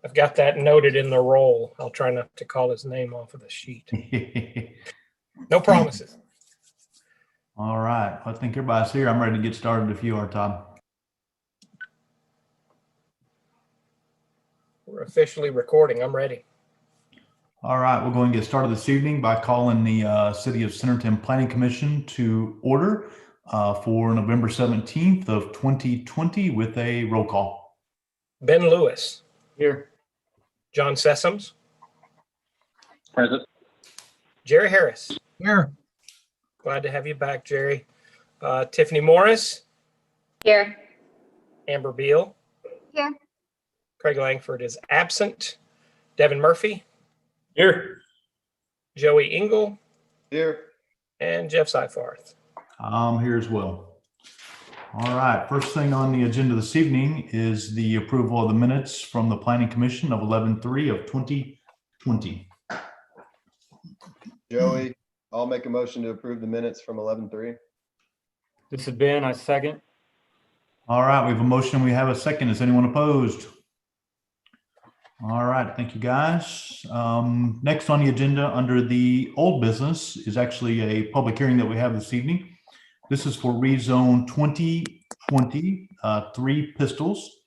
I've got that noted in the roll. I'll try not to call his name off of the sheet. No promises. All right. I think everybody's here. I'm ready to get started if you are, Todd. We're officially recording. I'm ready. All right. We're going to get started this evening by calling the City of Centerton Planning Commission to order for November 17th of 2020 with a roll call. Ben Lewis. Here. John Sessoms. Present. Jerry Harris. Here. Glad to have you back, Jerry. Tiffany Morris. Here. Amber Beal. Here. Craig Langford is absent. Devin Murphy. Here. Joey Engel. Here. And Jeff Seifarth. I'm here as well. All right. First thing on the agenda this evening is the approval of the minutes from the Planning Commission of 11/3 of 2020. Joey, I'll make a motion to approve the minutes from 11/3. This is Ben. I second. All right. We have a motion. We have a second. Is anyone opposed? All right. Thank you, guys. Next on the agenda under the old business is actually a public hearing that we have this evening. This is for rezone 2020, 3 Pistols.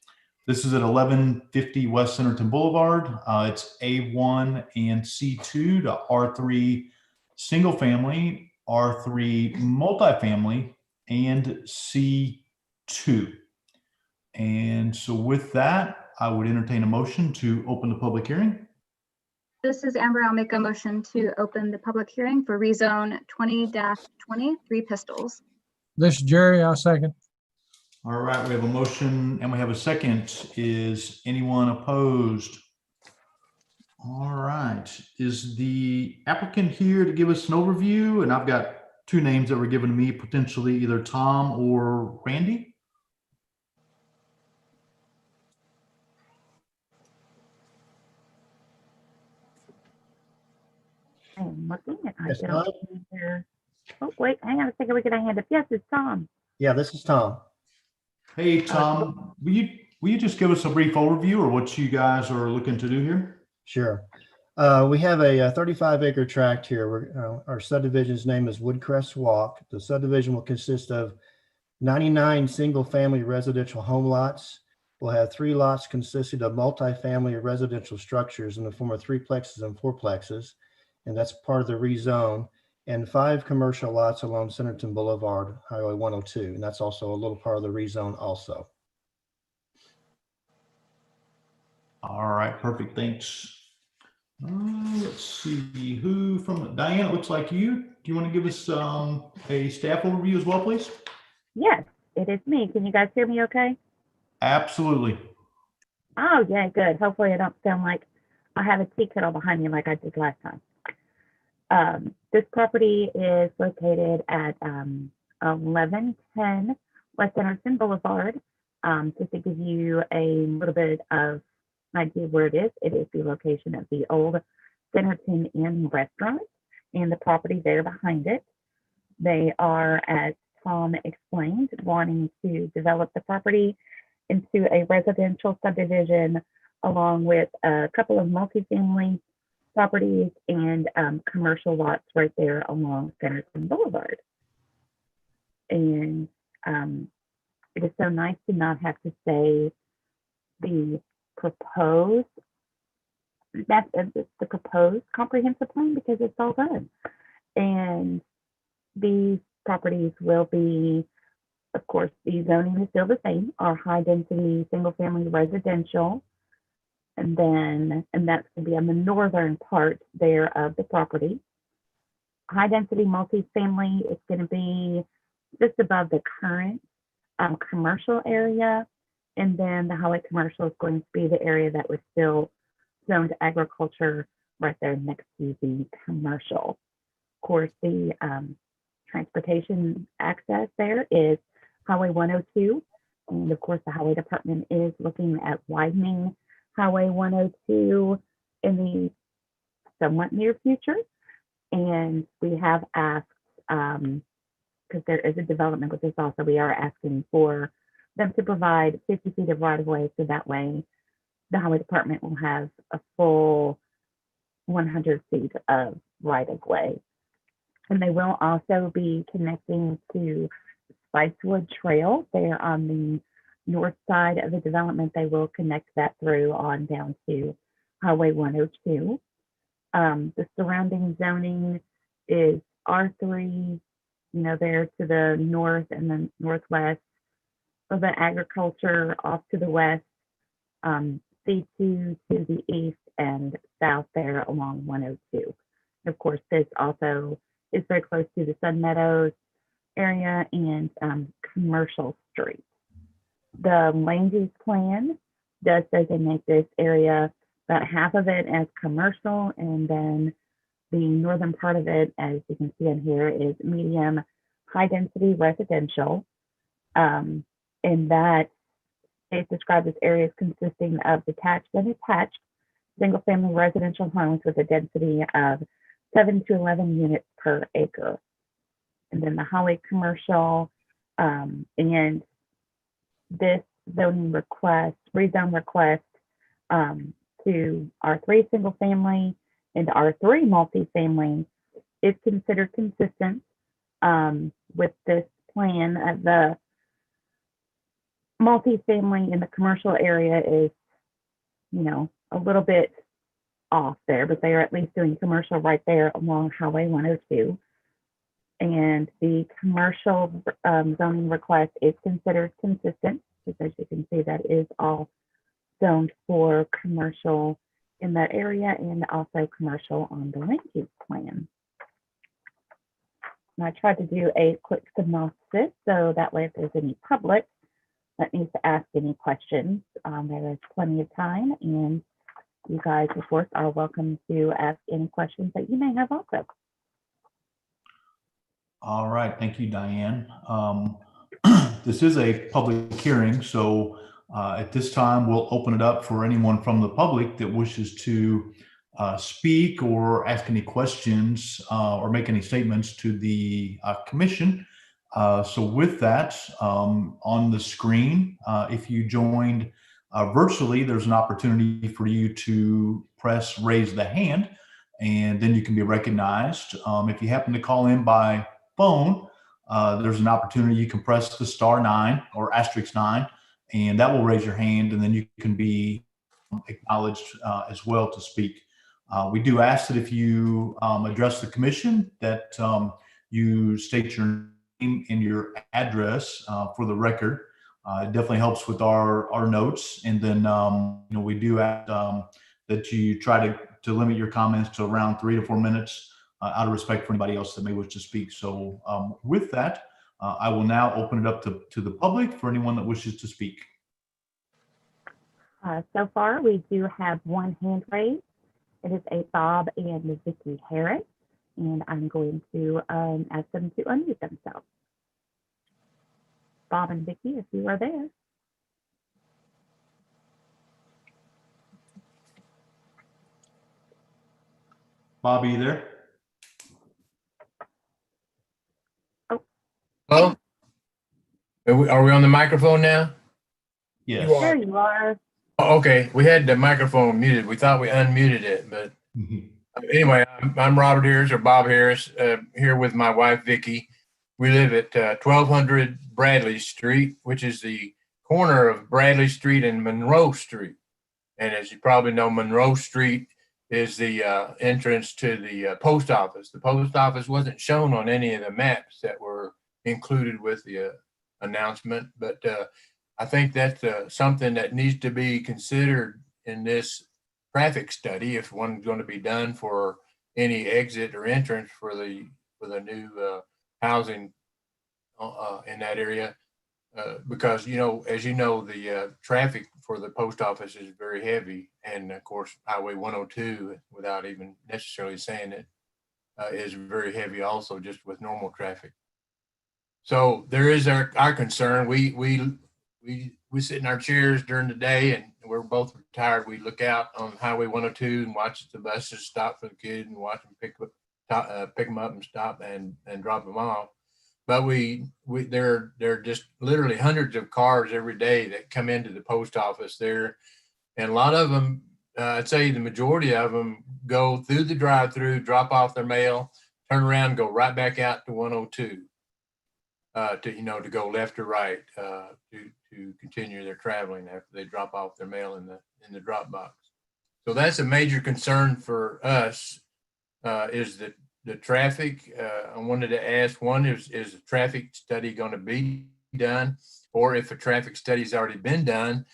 This is at 1150 West Centerton Boulevard. It's A1 and C2 to R3 single family, R3 multifamily, and C2. And so with that, I would entertain a motion to open the public hearing. This is Amber. I'll make a motion to open the public hearing for rezone 20-20 3 Pistols. This is Jerry. I'll second. All right, we have a motion and we have a second. Is anyone opposed? All right, is the applicant here to give us an overview? And I've got 2 names that were given to me, potentially either Tom or Randy. I'm looking at I Yes, don't Tom? see here. Oh, wait, hang on a second. We get a hand up. Yes, it's Tom. Yeah, this is Tom. Hey, Tom, will you just give us a brief overview or what you guys are looking to do here? Sure. We have a 35-acre tract here. Our subdivision's name is Woodcrest Walk. The subdivision will consist of 99 single-family residential home lots. We'll have 3 lots consisting of multifamily residential structures in the form of 3plexes and 4plexes, and that's part of the rezone, and 5 commercial lots along Centerton Boulevard, Highway 102, and that's also a little part of the rezone also. All right, perfect, thanks. Let's see, who from Diane, it looks like you. Do you want to give us a staff overview as well, please? Yes, it is me. Can you guys hear me okay? Absolutely. Oh, yeah, good. Hopefully I don't sound like I have a tea kettle behind me like I did last time. This property is located at 1110 West Centerton Boulevard. Just to give you a little bit of an idea where it is the location of the old Centerton Inn restaurant and the property there behind it. They are, as Tom explained, wanting to develop the property into a residential subdivision along with a couple of multifamily properties and commercial lots right there along Centerton Boulevard. And it is so nice to not have to say the proposed, that's the proposed comprehensive plan because it's all done. And these properties will be, of course, the zoning is still the same, are high density single family residential. And that's going to be on the northern part there of the property. High density multifamily is going to be just above the current commercial area. And then the highway commercial is going to be the area that was still zoned agriculture right there next to the commercial. Of course, the transportation access there is Highway 102. And of course, the highway department is looking at widening Highway 102 in the somewhat near future. And we have asked, because there is a development with this also, we are asking for them to provide 50 feet of right of way so that way the highway department will have a full 100 feet of right of way. And they will also be connecting to Spicewood Trail. They're on the north side of the development. They will connect that through on down to Highway 102. The surrounding zoning is R3, there to the north and the northwest of the agriculture off to the west, C2 to the east and south there along 102. Of course, this also is very close to the Sun Meadows area and Commercial Street. The land use plan does designate this area, about half of it as commercial, and then the northern part of it, as you can see in here, is medium high density residential. And that is described as areas consisting of detached and attached single family residential homes with a density of 7 to 11 units per acre. And then the highway commercial, and this zoning request, rezone request to R3 single family and R3 multifamily is considered consistent with this plan. The multifamily in the commercial area is, a little bit off there, but they are at least doing commercial right there along Highway 102. And the commercial zoning request is considered consistent, because as you can see, that is all zoned for commercial in that area and also commercial on the land use plan. And I tried to do a quick synopsis, so that way if there's any public that needs to ask any questions, there is plenty of time, and you guys, of course, are welcome to ask any questions that you may have also. All right, thank you, Diane. This is a public hearing, so at this time, we'll open it up for anyone from the public that wishes to speak or ask any questions or make any statements to the commission. So with that, on the screen, if you joined virtually, there's an opportunity for you to press raise the hand, and then you can be recognized. If you happen to call in by phone, there's an opportunity you can press the *9 or *9, and that will raise your hand, and then you can be acknowledged as well to speak. We do ask that if you address the commission, that you state your name and your address for the record. It definitely helps with our notes. And then we do ask that you try to limit your comments to around 3 to 4 minutes out of respect for anybody else that may wish to speak. So with that, I will now open it up to the public for anyone that wishes to speak. So far, we do have one hand raised. It is a Bob and Vicki Harris, and I'm going to ask them to unmute themselves. Bob and Vicki, if you are there. Bobby, you there? Hello? Are we on the microphone now? Yes. You are. There you are. Oh, okay, we had the microphone muted. We thought we unmuted it, but anyway, I'm Robert Harris, or Bob Harris, here with my wife, Vicki. We live at 1200 Bradley Street, which is the corner of Bradley Street and Monroe Street. And as you probably know, Monroe Street is the entrance to the post office. The post office wasn't shown on any of the maps that were included with the announcement, but I think that's something that needs to be considered in this traffic study if one's going to be done for any exit or entrance for the new housing in that area, because as you know, the traffic for the post office is very heavy, and of course Highway 102, without even necessarily saying it, is very heavy also, just with normal traffic. So there is our concern. We sit in our chairs during the day, and we're both retired. We look out on Highway 102 and watch the buses stop for the kids and watch them pick them up and stop and drop them off. But there are just literally hundreds of cars every day that come into the post office. They're And a lot of them, I'd say the majority of them go through the drive-through, drop off their mail, turn around, go right back out to 102 to go left or right to continue their traveling after they drop off their mail in the drop box. So that's a major concern for us, is that the traffic. I wanted to ask, one, is a traffic study going to be done? Or if a traffic study has already been done,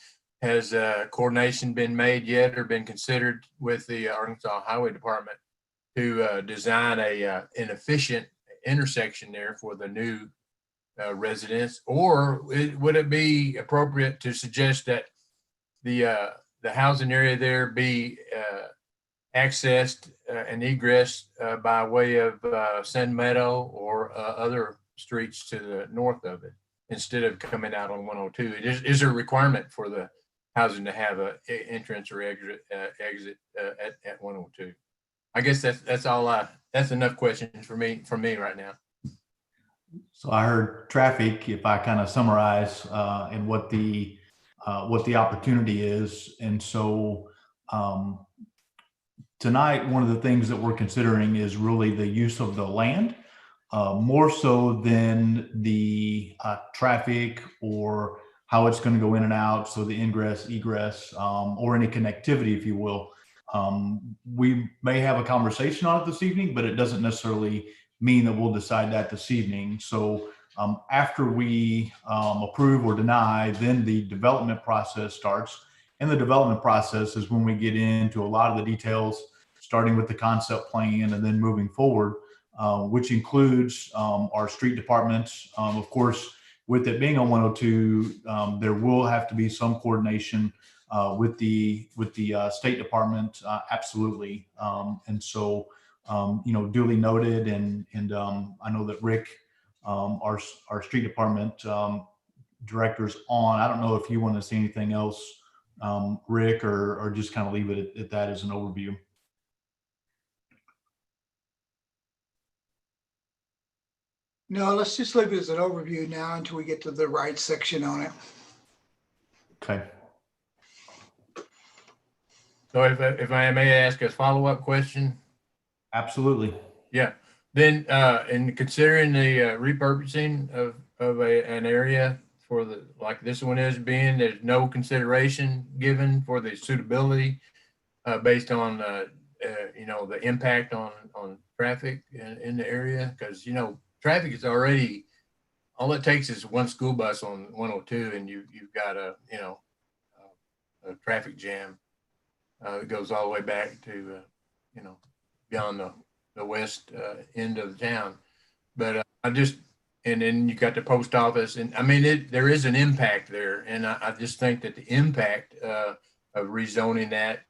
has coordination been made yet or been considered with the Arkansas Highway Department to design an efficient intersection there for the new residents? Or would it be appropriate to suggest that the housing area there be accessed and egressed by way of Sand Meadow or other streets to the north of it, instead of coming out on 102? Is there a requirement for the housing to have a entrance or exit at 102? I guess that's all. That's enough questions for me right now. So I heard traffic, if I kind of summarize, and what the opportunity is. And so tonight, one of the things that we're considering is really the use of the land, more so than the traffic or how it's going to go in and out. So the ingress, egress, or any connectivity, if you will. We may have a conversation on it this evening, but it doesn't necessarily mean that we'll decide that this evening. So after we approve or deny, then the development process starts. And the development process is when we get into a lot of the details, starting with the concept plan and then moving forward, which includes our street departments. Of course, with it being on 102, there will have to be some coordination with the State Department, absolutely. And so, duly noted, and I know that Rick, our Street Department director's on. I don't know if you want to say anything else, Rick, or just kind of leave it at that as an overview. No, let's just leave it as an overview now until we get to the right section on it. Okay. So if I may ask a follow-up question? Absolutely. Yeah. Then in considering the repurposing of an area for like this one is being, there's no consideration given for the suitability based on the impact on traffic in the area, because traffic is already, all it takes is one school bus on 102 and you've got a traffic jam. It goes all the way back to beyond the west end of the town. But and then you got the post office, and I mean there is an impact there, and I just think that the impact of rezoning that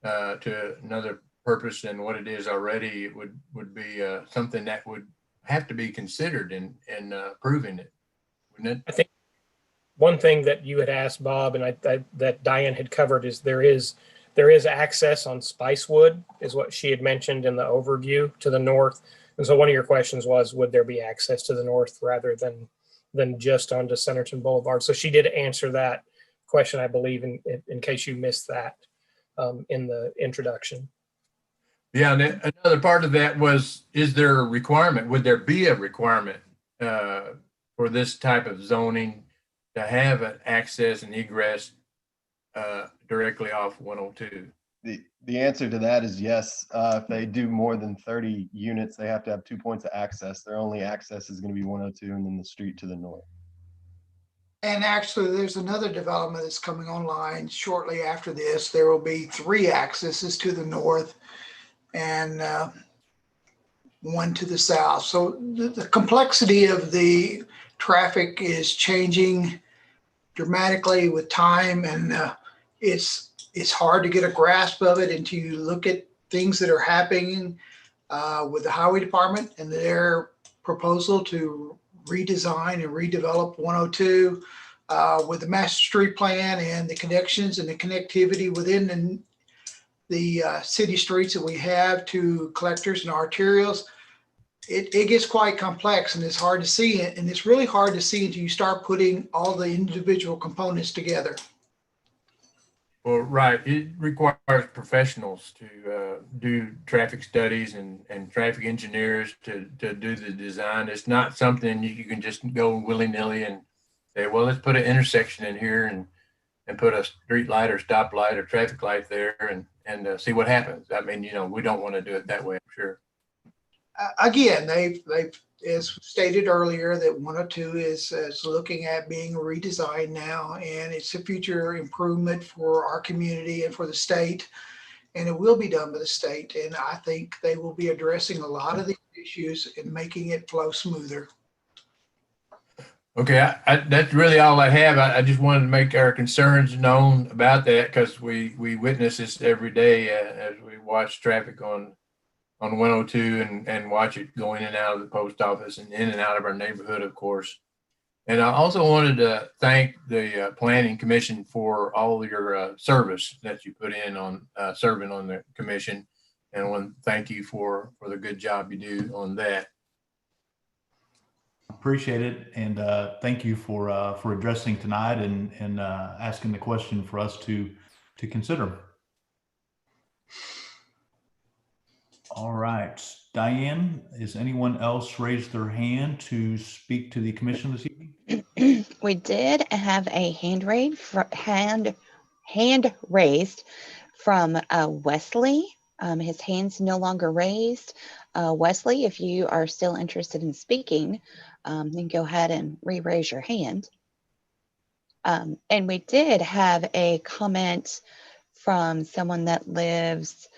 to another purpose than what it is already would be something that would have to be considered in approving it, wouldn't it? I think one thing that you had asked Bob, and that Diane had covered, is there is access on Spicewood, is what she had mentioned in the overview, to the north. And so one of your questions was, would there be access to the north rather than just onto Centerton Boulevard? So she did answer that question, I believe, in case you missed that in the introduction. Yeah, and another part of that was, is there a requirement? Would there be a requirement for this type of zoning to have an access and egress directly off 102? The answer to that is yes. If they do more than 30 units, they have to have 2 points of access. Their only access is going to be 102 and then the street to the north. And actually, there's another development that's coming online shortly after this. There will be 3 accesses to the north and one to the south. So the complexity of the traffic is changing dramatically with time, and it's hard to get a grasp of it until you look at things that are happening with the highway department and their proposal to redesign and redevelop 102 with the master street plan and the connections and the connectivity within the city streets that we have to collectors and arterials. It gets quite complex, and it's hard to see it. And it's really hard to see until you start putting all the individual components together. Well, right. It requires professionals to do traffic studies and traffic engineers to do the design. It's not something you can just go willy-nilly and say, well, let's put an intersection in here and put a street light or stop light or traffic light there and see what happens. I mean, we don't want to do it that way, I'm sure. Again, they've as stated earlier that 102 is looking at being redesigned now, and it's a future improvement for our community and for the state, and it will be done by the state. And I think they will be addressing a lot of these issues and making it flow smoother. Okay, that's really all I have. I just wanted to make our concerns known about that because we witness this every day as we watch traffic on 102 and watch it go in and out of the post office and in and out of our neighborhood, of course. And I also wanted to thank the Planning Commission for all your service that you put in on serving on the commission. And I want to thank you for the good job you do on that. Appreciate it, and thank you for addressing tonight and asking the question for us to consider. All right, Diane, is anyone else raised their hand to speak to the commission this evening? We did have a hand raised from Wesley. His hand's no longer raised. Wesley, if you are still interested in speaking, then go ahead and re-raise your hand. And we did have a comment from someone that lives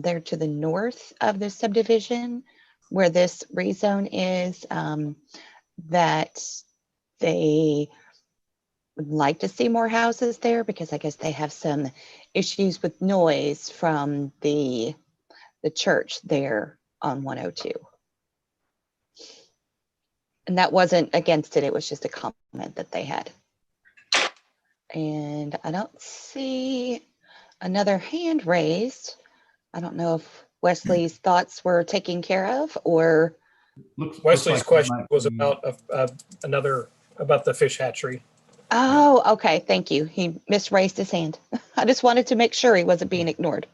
there to the north of the subdivision where this rezone is, that they would like to see more houses there because I guess they have some issues with noise from the church there on 102. And that wasn't against it, it was just a comment that they had. And I don't see another hand raised. I don't know if Wesley's thoughts were taken care of or. Wesley's question was about about the fish hatchery. Oh, okay. Thank you. He misraised his hand. I just wanted to make sure he wasn't being ignored.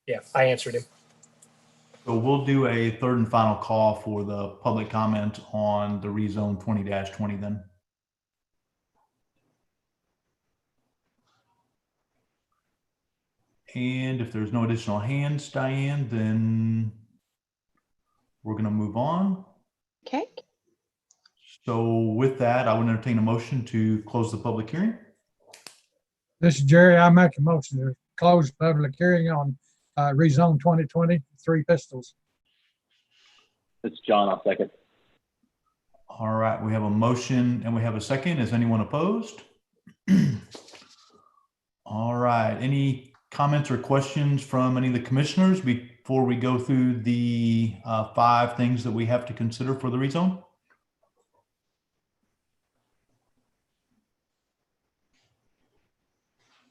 Yeah, I answered him. So we'll do a third and final call for the public comment on the rezone 20-20 then. And if there's no additional hands, Diane, then we're going to move on. Okay. So with that, I would entertain a motion to close the public hearing. This is Jerry. I make a motion to close the public hearing on rezone 2020 Three Pistols. It's John, I'll second. All right, we have a motion and we have a second. Is anyone opposed? All right, any comments or questions from any of the commissioners before we go through the 5 things that we have to consider for the rezone?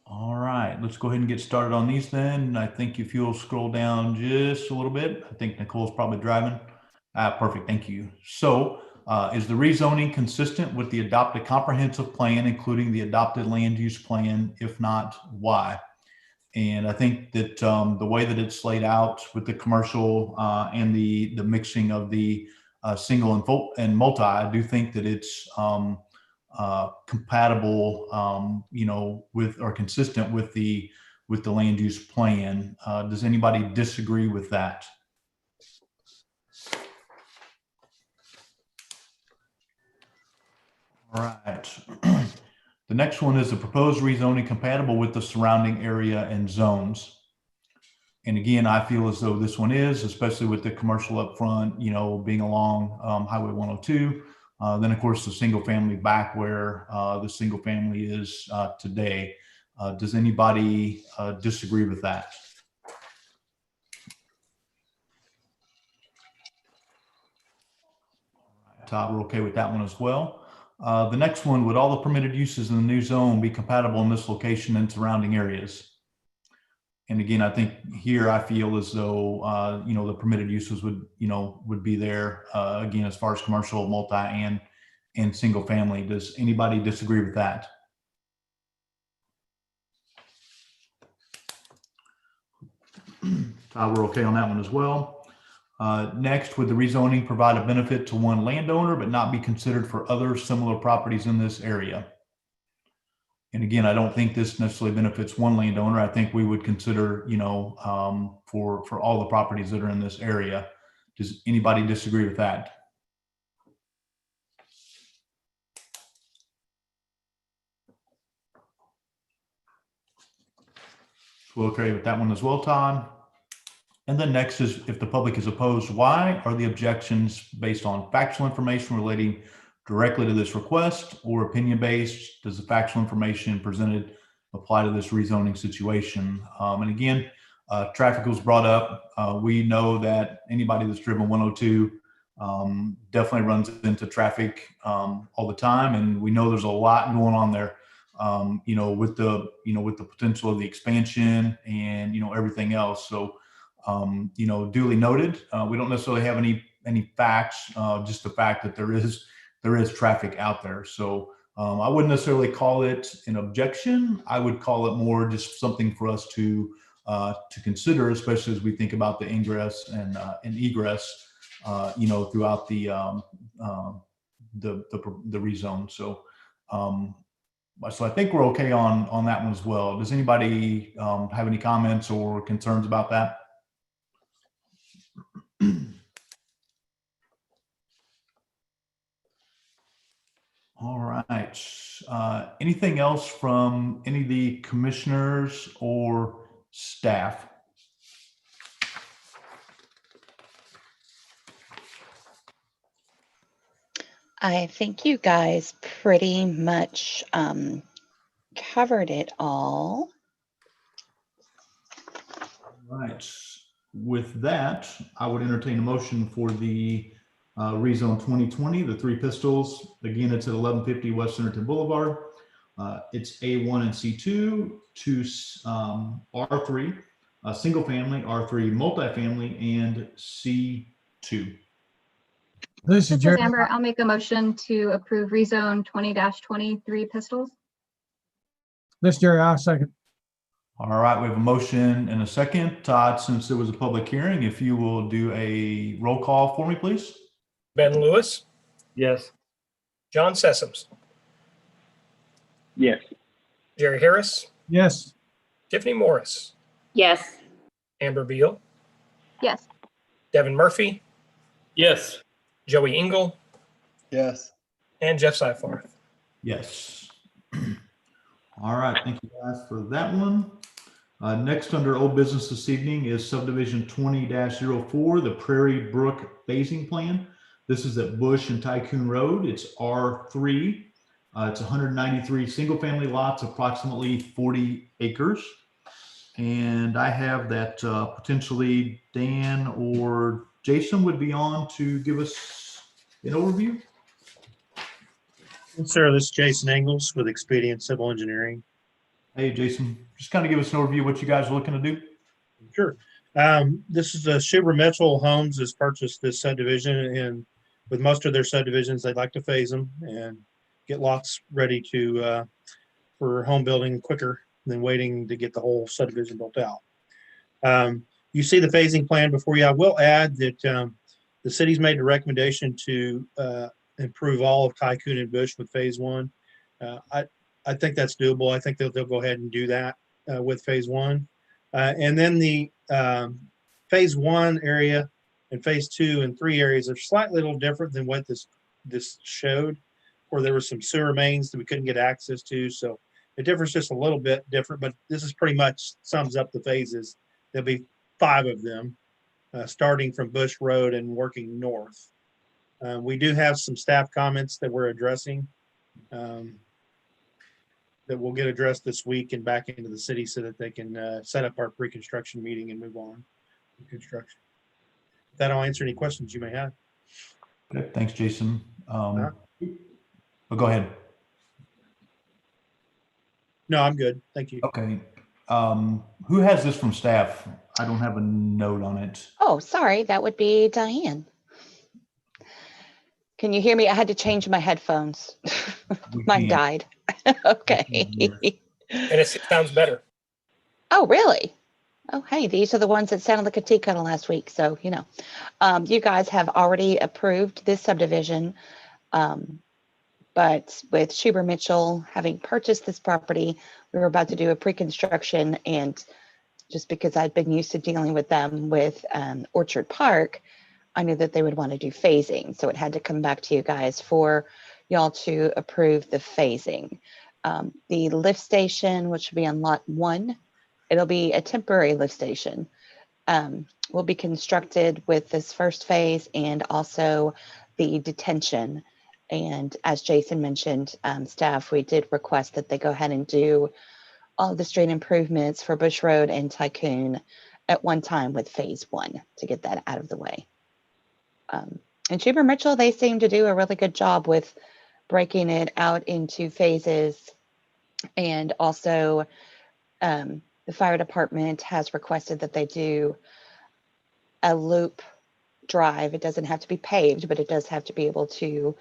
All right, let's go ahead and get started on these then. I think if you'll scroll down just a little bit, I think Nicole's probably driving. Perfect, thank you. So is the rezoning consistent with the adopted comprehensive plan, including the adopted land use plan? If not, why? And I think that the way that it's laid out with the commercial and the mixing of the single and multi, I do think that it's compatible, with or consistent with the land use plan. Does anybody disagree with that? All right. The next one is the proposed rezoning compatible with the surrounding area and zones. And again, I feel as though this one is, especially with the commercial up front, being along Highway 102. Then, of course, the single family back where the single family is today. Does anybody disagree with that? Todd, we're okay with that one as well. The next one, would all the permitted uses in the new zone be compatible in this location and surrounding areas? And again, I think here I feel as though, the permitted uses would be there, again, as far as commercial, multi and single family. Does anybody disagree with that? Todd, we're okay on that one as well. Next, would the rezoning provide a benefit to one landowner but not be considered for other similar properties in this area? And again, I don't think this necessarily benefits one landowner. I think we would consider, for all the properties that are in this area. Does anybody disagree with that? We'll okay with that one as well, Todd. And then next is, if the public is opposed, why? Are the objections based on factual information relating directly to this request or opinion-based? Does the factual information presented apply to this rezoning situation? And again, traffic was brought up. We know that anybody that's driven 102 definitely runs into traffic all the time. And we know there's a lot going on there, with the potential of the expansion and, everything else. So, duly noted. We don't necessarily have any facts, just the fact that there is traffic out there. So I wouldn't necessarily call it an objection. I would call it more just something for us to consider, especially as we think about the ingress and egress, throughout the rezone. So I think we're okay on that one as well. Does anybody have any comments or concerns about that? All right. Anything else from any of the commissioners or staff? I think you guys pretty much covered it all. All right. With that, I would entertain a motion for the rezone 2020, the Three Pistols. Again, it's at 1150 West Centerton Boulevard. It's A1 and C2 to R3, single family, R3 multifamily, and C2. This is This is Jerry. Amber. I'll make a motion to approve rezone 20-23 Pistols. This is Jerry. I'll second. All right, we have a motion and a second. Todd, since there was a public hearing, if you will do a roll call for me, please. Ben Lewis, Yes. John Sessoms, Yes. Jerry Harris, Yes. Tiffany Morris, Yes. Amber Beal, Yes. Devin Murphy, Yes. Joey Engel, Yes. and Jeff Seifarth. Yes. All right, thank you guys for that one. Next under old business this evening is subdivision 20-04, the Prairie Brook phasing plan. This is at Bush and Tycoon Road. It's R3. It's 193 single family lots, approximately 40 acres. And I have that potentially Dan or Jason would be on to give us an overview. Sir, this is Jason Engels with Expedient Civil Engineering. Hey, Jason, just kind of give us an overview of what you guys are looking to do. Sure. This is Schuber Mitchell Homes has purchased this subdivision, and with most of their subdivisions, they'd like to phase them and get lots ready to for home building quicker than waiting to get the whole subdivision built out. You see the phasing plan before you. I will add that the city's made a recommendation to improve all of Tycoon and Bush with phase one. I think that's doable. I think they'll go ahead and do that with phase one. And then the phase one area and phase 2 and 3 areas are slightly a little different than what this showed, where there were some sewer mains that we couldn't get access to. So it differs just a little bit different, but this is pretty much sums up the phases. There'll be 5 of them, starting from Bush Road and working north. We do have some staff comments that we're addressing that will get addressed this week and back into the city so that they can set up our pre-construction meeting and move on to construction. If that'll answer any questions you may have. Okay, thanks, Jason. But go ahead. No, I'm good. Thank you. Okay. Who has this from staff? I don't have a note on it. Oh, sorry, that would be Diane. Can you hear me? I had to change my headphones. Mine died. Okay. And it sounds better. Oh, really? Oh, hey, these are the ones that sounded like a tea kettle last week. So, you guys have already approved this subdivision. But with Schuber Mitchell having purchased this property, we were about to do a pre-construction, and just because I'd been used to dealing with them with Orchard Park, I knew that they would want to do phasing. So it had to come back to you guys for y'all to approve the phasing. The lift station, which will be on lot 1, it'll be a temporary lift station, will be constructed with this first phase and also the detention. And as Jason mentioned, staff, we did request that they go ahead and do all of the street improvements for Bush Road and Tycoon at one time with phase 1 to get that out of the way. And Schuber Mitchell, they seem to do a really good job with breaking it out into phases. And also the fire department has requested that they do a loop drive. It doesn't have to be paved, but it does have to be able to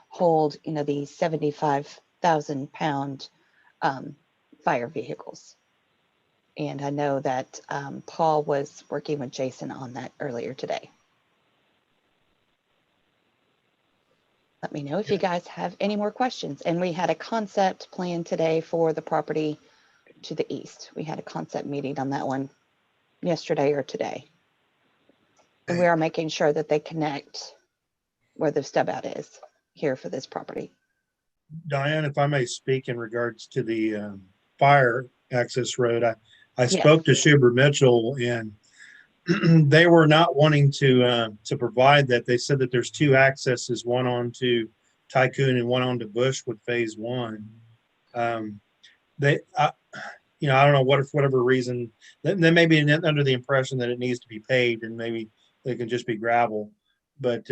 hold, the 75,000 pound fire vehicles. And I know that Paul was working with Jason on that earlier today. Let me know if you guys have any more questions. And we had a concept plan today for the property to the east. We had a concept meeting on that one yesterday or today. And we are making sure that they connect where the stub out is here for this property. Diane, if I may speak in regards to the fire access road, I Yes. spoke to Schuber Mitchell, and they were not wanting to provide that. They said that there's 2 accesses, one onto Tycoon and one onto Bush with phase 1. I don't know what, for whatever reason, they may be under the impression that it needs to be paved and maybe they can just be gravel, but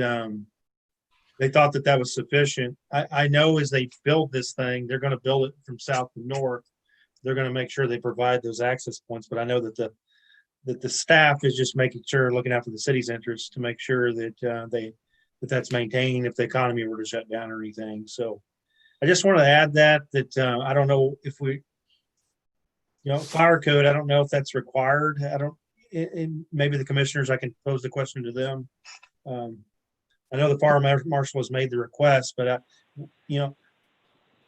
they thought that was sufficient. I know as they build this thing, they're going to build it from south to north. They're going to make sure they provide those access points, but I know that the staff is just making sure, looking out for the city's interests to make sure that that's maintained if the economy were to shut down or anything. So I just want to add that I don't know if we, fire code, I don't know if that's required. Maybe the commissioners, I can pose the question to them. I know the fire marshal has made the request, but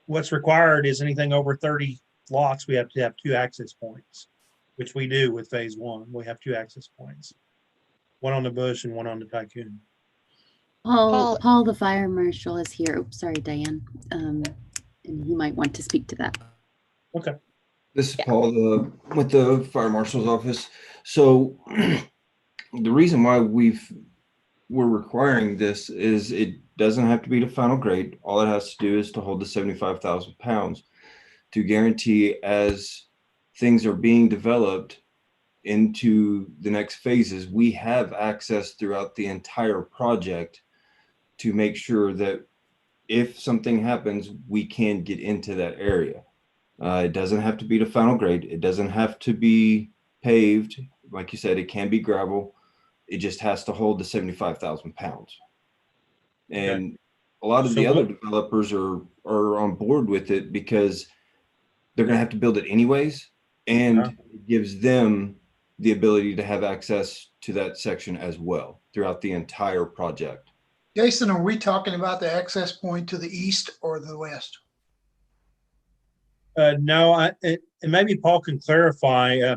what's required is anything over 30 lots, we have to have 2 access points, which we do with phase 1. We have 2 access points, one on the Bush and one on the Tycoon. Paul, the fire marshal is here. Oops, sorry, Diane. And he might want to speak to that. Okay. This is Paul with the fire marshal's office. So the reason why we're requiring this is it doesn't have to be the final grade. All it has to do is to hold the 75,000 pounds to guarantee as things are being developed into the next phases, we have access throughout the entire project to make sure that if something happens, we can get into that area. It doesn't have to be the final grade. It doesn't have to be paved. Like you said, it can be gravel. It just has to hold the 75,000 pounds. And a lot of the other developers are on board with it because they're going to have to build it anyways. And it gives them the ability to have access to that section as well throughout the entire project. Jason, are we talking about the access point to the east or the west? No, and maybe Paul can clarify.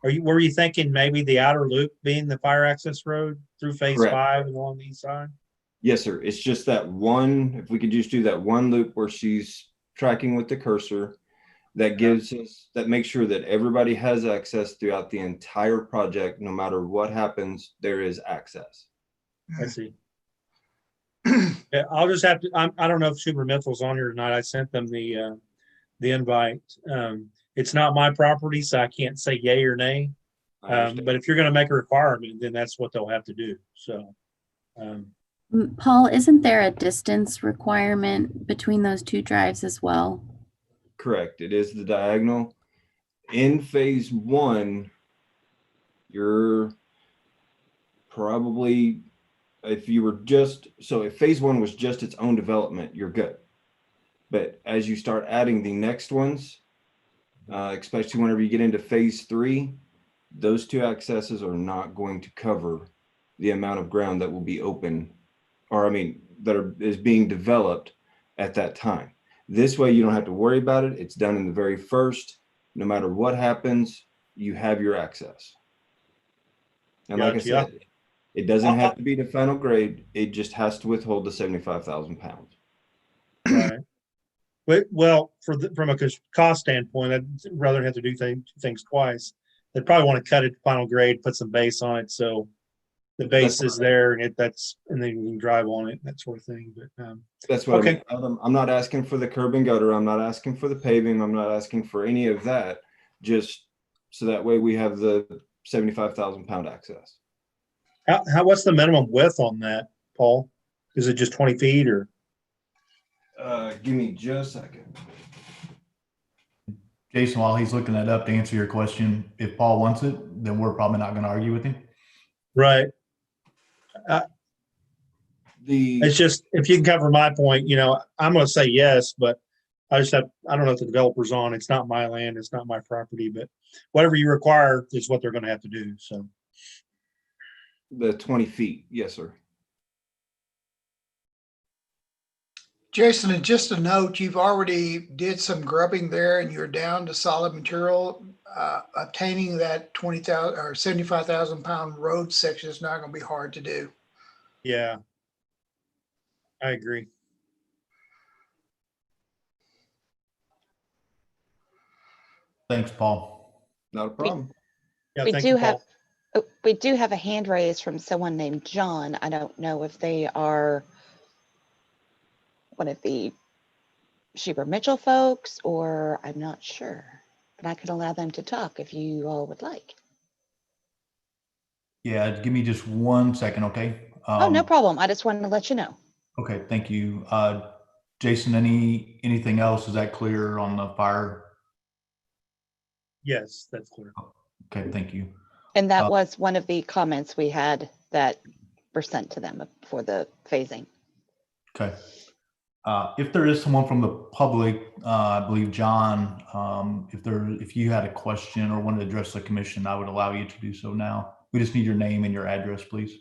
Were you thinking maybe the outer loop being the fire access road through phase Correct. 5 along the east side? Yes, sir. It's just that one, if we could just do that one loop where she's tracking with the cursor, that makes sure that everybody has access throughout the entire project. No matter what happens, there is access. I see. Yeah, I'll just have to, I don't know if Schuber Mitchell's on here tonight. I sent them the invite. It's not my property, so I can't say yay or nay. But if you're going to make a requirement, then that's what they'll have to do. So, Paul, isn't there a distance requirement between those 2 drives as well? Correct. It is the diagonal. In phase 1, you're probably, if phase 1 was just its own development, you're good. But as you start adding the next ones, especially whenever you get into phase 3, those two accesses are not going to cover the amount of ground that will be open, or I mean, is being developed at that time. This way, you don't have to worry about it. It's done in the very first. No matter what happens, you have your access. And like I Gotcha. said, it doesn't have to be the final grade. It just has to withhold the 75,000 pounds. Right. Well, from a cost standpoint, I'd rather have to do things twice. They'd probably want to cut it to final grade, put some base on it, so the base is there, and then you can drive on it, that sort of thing. But that's what okay. I mean. I'm not asking for the curb and gutter. I'm not asking for the paving. I'm not asking for any of that. Just so that way we have the 75,000 pound access. What's the minimum width on that, Paul? Is it just 20 feet or? Give me just a second. Jason, while he's looking that up, to answer your question, if Paul wants it, then we're probably not going to argue with him. Right. It's just, if you can cover my point, I'm going to say yes, but I don't know if the developer's on. It's not my land. It's not my property, but whatever you require is what they're going to have to do. So the 20 feet. Yes, sir. Jason, and just a note, you've already did some grubbing there and you're down to solid material. Obtaining that 20,000 or 75,000 pound road section is not going to be hard to do. Yeah, I agree. Thanks, Paul. Not a problem. Yeah, We thank do you, have, Paul. we do have a hand raised from someone named John. I don't know if they are one of the Sheba Mitchell folks, or I'm not sure, but I could allow them to talk if you all would like. Yeah, give me just 1 second, okay? Oh, no problem. I just wanted to let you know. Okay, thank you. Jason, anything else? Is that clear on the fire? Yes, that's clear. Okay, thank you. And that was one of the comments we had that were sent to them for the phasing. Okay. If there is someone from the public, I believe John, if you had a question or wanted to address the commission, I would allow you to do so now. We just need your name and your address, please.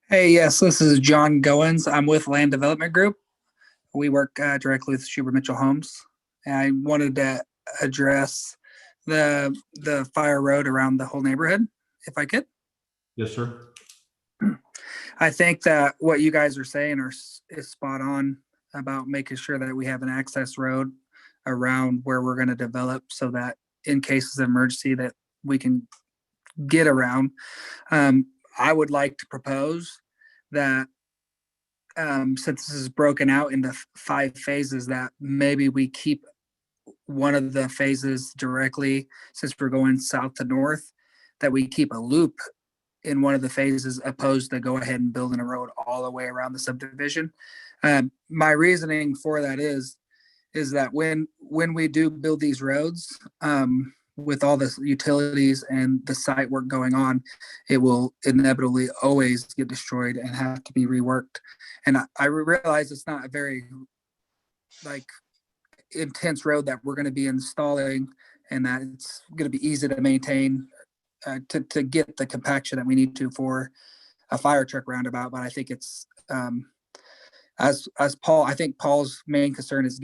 Hey, yes, this is John Goins. I'm with Land Development Group. We work directly with Sheba Mitchell Homes. And I wanted to address the fire road around the whole neighborhood, if I could. Yes, sir. I think that what you guys are saying is spot on about making sure that we have an access road around where we're going to develop so that in cases of emergency that we can get around. I would like to propose that since this is broken out into 5 phases, that maybe we keep one of the phases directly, since we're going south to north, that we keep a loop in one of the phases opposed to go ahead and building a road all the way around the subdivision. My reasoning for that is that when we do build these roads, with all the utilities and the site work going on, it will inevitably always get destroyed and have to be reworked. And I realize it's not a very intense road that we're going to be installing, and that it's going to be easy to maintain to get the compaction that we need to for a fire truck roundabout. But I think it's as Paul, I think Paul's main concern is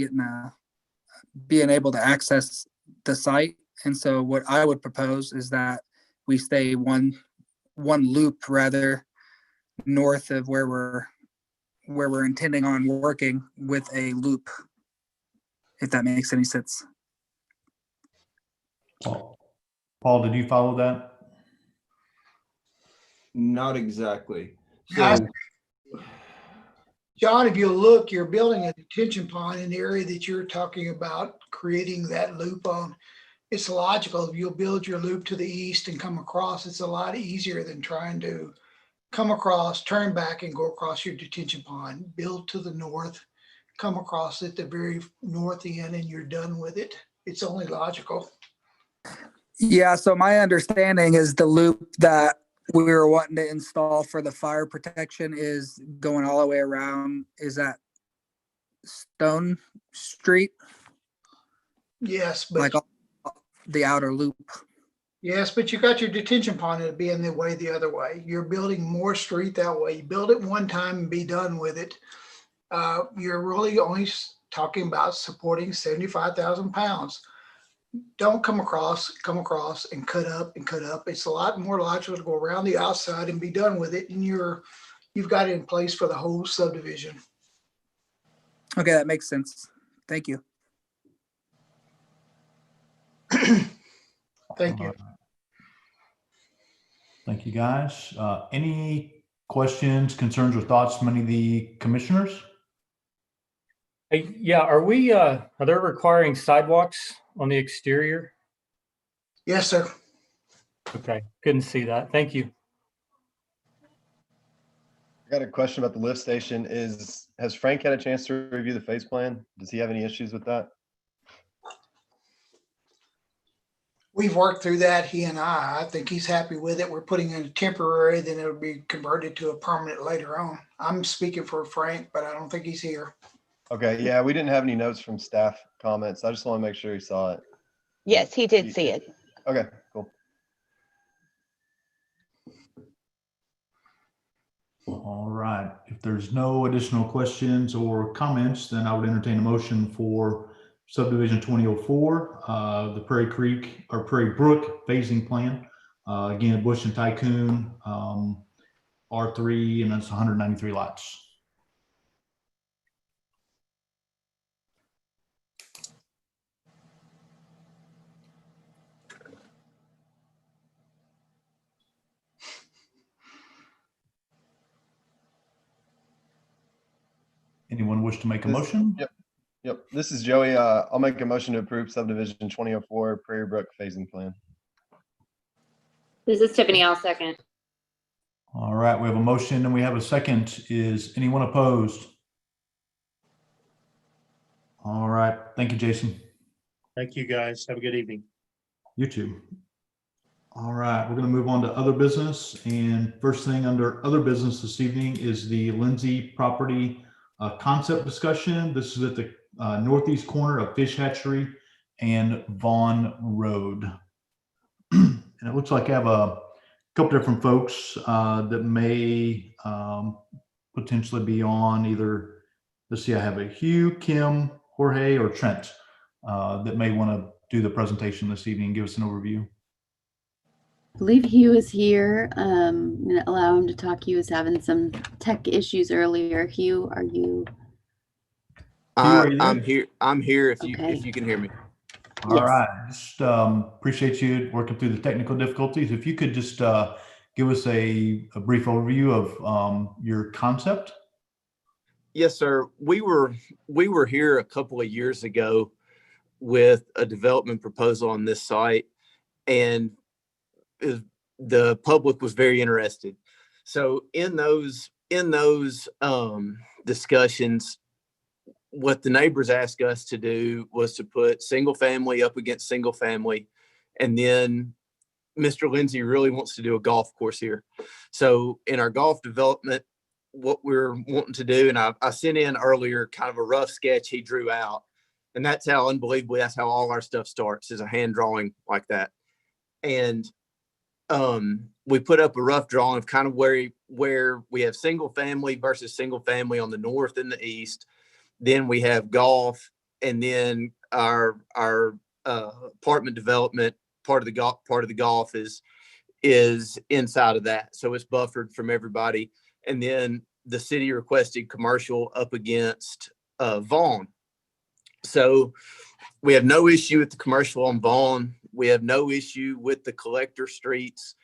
being able to access the site. And so what I would propose is that we stay one loop rather north of where we're intending on working, with a loop, if that makes any sense. Paul, did you follow that? Not exactly. So, John, if you look, you're building a detention pond in the area that you're talking about creating that loop on. It's logical. If you'll build your loop to the east and come across, it's a lot easier than trying to come across, turn back and go across your detention pond, build to the north, come across at the very north end, and you're done with it. It's only logical. Yeah, so my understanding is the loop that we were wanting to install for the fire protection is going all the way around. Is that Stone Street? Yes, but Like the outer loop. Yes, but you got your detention pond that'd be in the way the other way. You're building more street that way. You build it one time and be done with it. You're really only talking about supporting 75,000 pounds. Don't come across and cut up and cut up. It's a lot more logical to go around the outside and be done with it. And you've got it in place for the whole subdivision. Okay, that makes sense. Thank you. Thank you. Thank you, guys. Any questions, concerns, or thoughts from any of the commissioners? Hey, yeah, are they requiring sidewalks on the exterior? Yes, sir. Okay, couldn't see that. Thank you. I got a question about the lift station. Has Frank had a chance to review the phase plan? Does he have any issues with that? We've worked through that, he and I think he's happy with it. We're putting in a temporary, then it'll be converted to a permanent later on. I'm speaking for Frank, but I don't think he's here. Okay, yeah, we didn't have any notes from staff comments. I just want to make sure he saw it. Yes, he did see it. Okay, cool. All right. If there's no additional questions or comments, then I would entertain a motion for subdivision 2004, the Prairie Creek or Prairie Brook phasing plan. Again, Bush and Tycoon, R3, and that's 193 lots. Anyone wish to make a motion? Yep. This is Joey. I'll make a motion to approve subdivision 2004 Prairie Brook phasing plan. This is Tiffany. I'll second. All right, we have a motion and we have a second. Is anyone opposed? All right, thank you, Jason. Thank you, guys. Have a good evening. You too. All right, we're going to move on to other business. And first thing under other business this evening is the Lindsay property concept discussion. This is at the northeast corner of Fish Hatchery and Vaughn Road. And it looks like I have a couple different folks that may potentially be on either, let's see, I have a Hugh, Kim, Jorge, or Trent that may want to do the presentation this evening and give us an overview. I believe Hugh is here. I'm going to allow him to talk. He was having some tech issues earlier. Hugh, are you? I'm here. I'm here if Okay. you can hear me. All right. Just appreciate you working through the technical difficulties. If you could just give us a brief overview of your concept. Yes, sir. We were here a couple of years ago with a development proposal on this site, and the public was very interested. So in those discussions, what the neighbors asked us to do was to put single family up against single family. And then Mr. Lindsay really wants to do a golf course here. So in our golf development, what we're wanting to do, and I sent in earlier kind of a rough sketch he drew out. And that's how unbelievably, that's how all our stuff starts, is a hand drawing like that. And we put up a rough drawing of kind of where we have single family versus single family on the north and the east. Then we have golf, and then our apartment development part of the golf is inside of that, so it's buffered from everybody. And then the city requested commercial up against Vaughn. So we have no issue with the commercial on Vaughn. We have no issue with the collector streets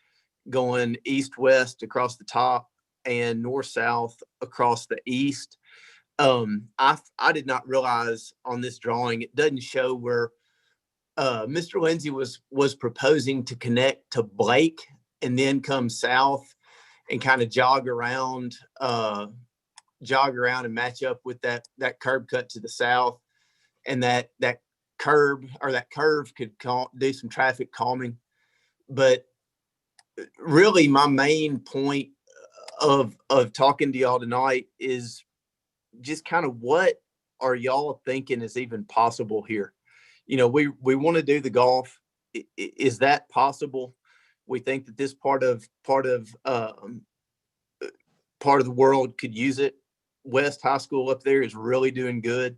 going east-west across the top and north-south across the east. I did not realize on this drawing, it doesn't show where Mr. Lindsay was proposing to connect to Blake and then come south and kind of jog around and match up with that curb cut to the south. And that curb or that curve could do some traffic calming. But really my main point of talking to y'all tonight is just kind of what are y'all thinking is even possible here? You know, we want to do the golf. is that possible? We think that this part of the world could use it. West High School up there is really doing good.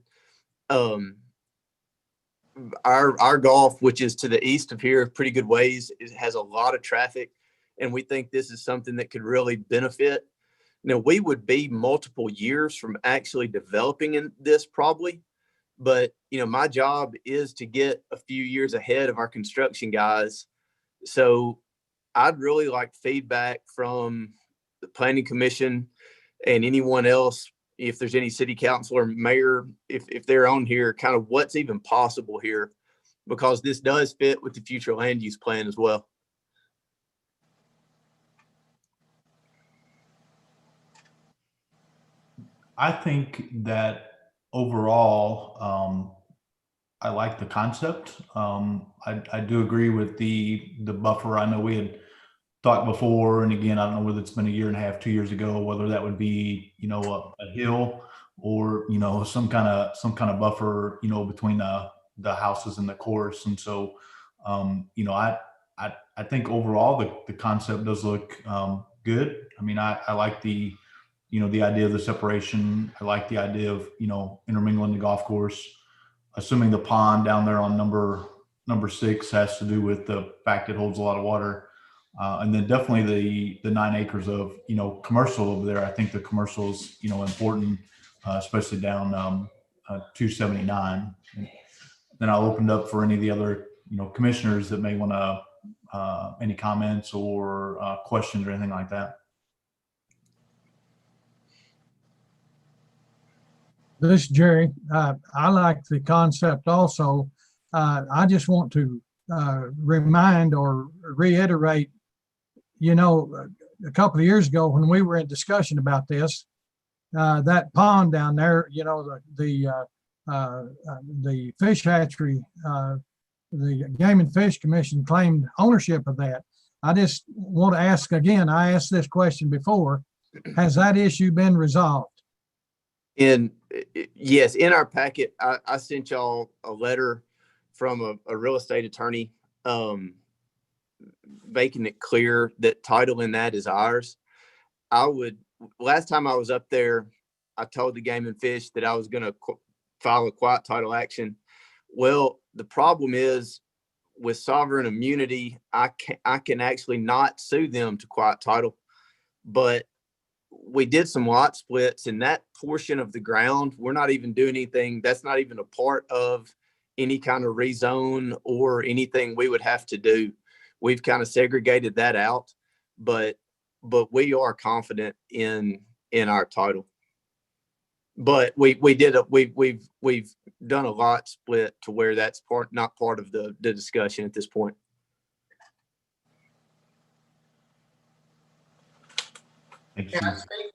Our golf, which is to the east of here, pretty good ways, it has a lot of traffic, and we think this is something that could really benefit. Now, we would be multiple years from actually developing in this probably, but my job is to get a few years ahead of our construction guys. So I'd really like feedback from the planning commission and anyone else, if there's any city council or mayor, if they're on here, kind of what's even possible here, because this does fit with the future land use plan as well. I think that overall, I like the concept. I do agree with the buffer. I know we had talked before, and again, I don't know whether it's been a year and a half, 2 years ago, whether that would be a hill or some kind of buffer between the houses and the course. And so I think overall the concept does look good. I mean, I like the idea of the separation. I like the idea of intermingling the golf course, assuming the pond down there on number 6 has to do with the fact it holds a lot of water. And then definitely the 9 acres of, commercial over there. I think the commercial is, important, especially down 279. And then I'll open it up for any of the other, commissioners that may want to, any comments or questions or anything like that. This is Jerry. I like the concept also. I just want to remind or reiterate, a couple of years ago when we were in discussion about this, that pond down there, the fish hatchery, the Game and Fish Commission claimed ownership of that. I just want to ask again, I asked this question before, has that issue been resolved? Yes, in our packet, I sent y'all a letter from a real estate attorney, making it clear that title in that is ours. Last time I was up there, I told the Game and Fish that I was going to file a quiet title action. Well, the problem is with sovereign immunity, I can actually not sue them to quiet title, but we did some lot splits in that portion of the ground. We're not even doing anything. That's not even a part of any kind of rezone or anything we would have to do. We've kind of segregated that out, but we are confident in our title. But we've done a lot split to where that's not part of the discussion at this point. Thank Yeah, you. I think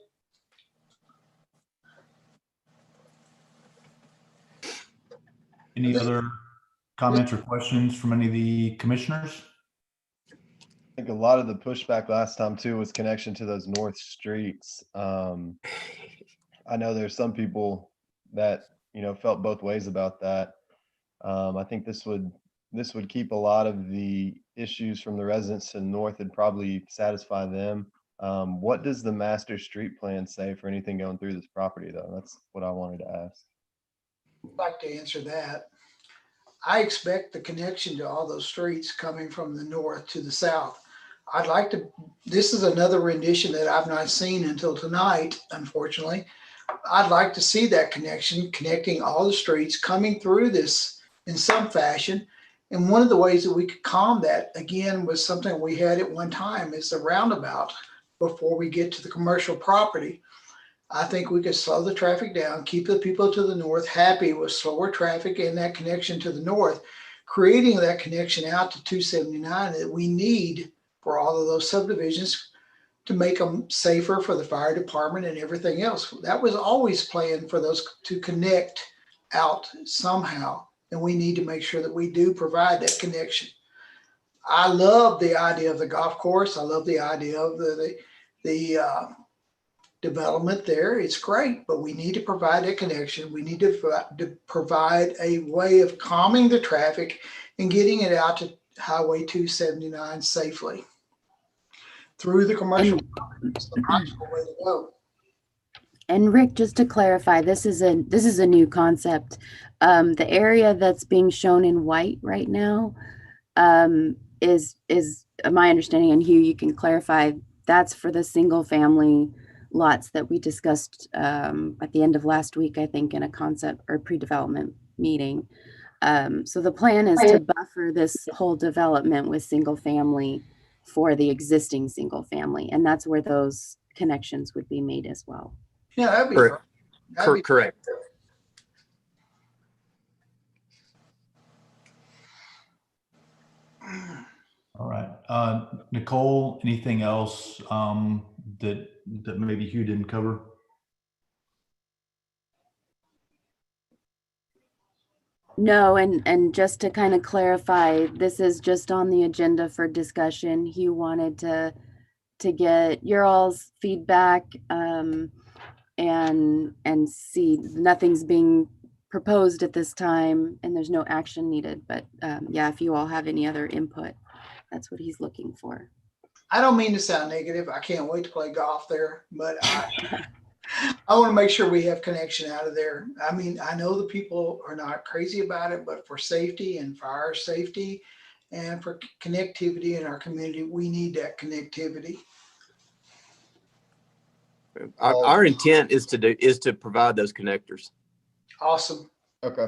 Any other comments or questions from any of the commissioners? I think a lot of the pushback last time too was connection to those north streets. I know there's some people that, felt both ways about that. I think this would keep a lot of the issues from the residents to the north and probably satisfy them. What does the master street plan say for anything going through this property though? That's what I wanted to ask. I'd like to answer that. I expect the connection to all those streets coming from the north to the south. This is another rendition that I've not seen until tonight, unfortunately. I'd like to see that connection, connecting all the streets coming through this in some fashion. And one of the ways that we could calm that, again, was something we had at one time, is the roundabout before we get to the commercial property. I think we could slow the traffic down, keep the people to the north happy with slower traffic and that connection to the north, creating that connection out to 279 that we need for all of those subdivisions to make them safer for the fire department and everything else. That was always planned for those to connect out somehow. And we need to make sure that we do provide that connection. I love the idea of the golf course. I love the idea of the development there. It's great, but we need to provide a connection. We need to provide a way of calming the traffic and getting it out to Highway 279 safely through the commercial. It's the logical way to go. And Rick, just to clarify, this is a new concept. The area that's being shown in white right now is my understanding, and Hugh, you can clarify, that's for the single family lots that we discussed at the end of last week, I think, in a concept or pre-development meeting. So the plan is to buffer this whole development with single family for the existing single family, and that's where those connections would be made as well. Yeah, that'd be Correct. that'd be- Correct. All right. Nicole, anything else that maybe Hugh didn't cover? No, and just to kind of clarify, this is just on the agenda for discussion. Hugh wanted to get your all's feedback and see nothing's being proposed at this time, and there's no action needed. But yeah, if you all have any other input, that's what he's looking for. I don't mean to sound negative. I can't wait to play golf there, but I want to make sure we have connection out of there. I mean, I know the people are not crazy about it, but for safety and for our safety and for connectivity in our community, we need that connectivity. Our intent is to provide those connectors. Awesome. Okay,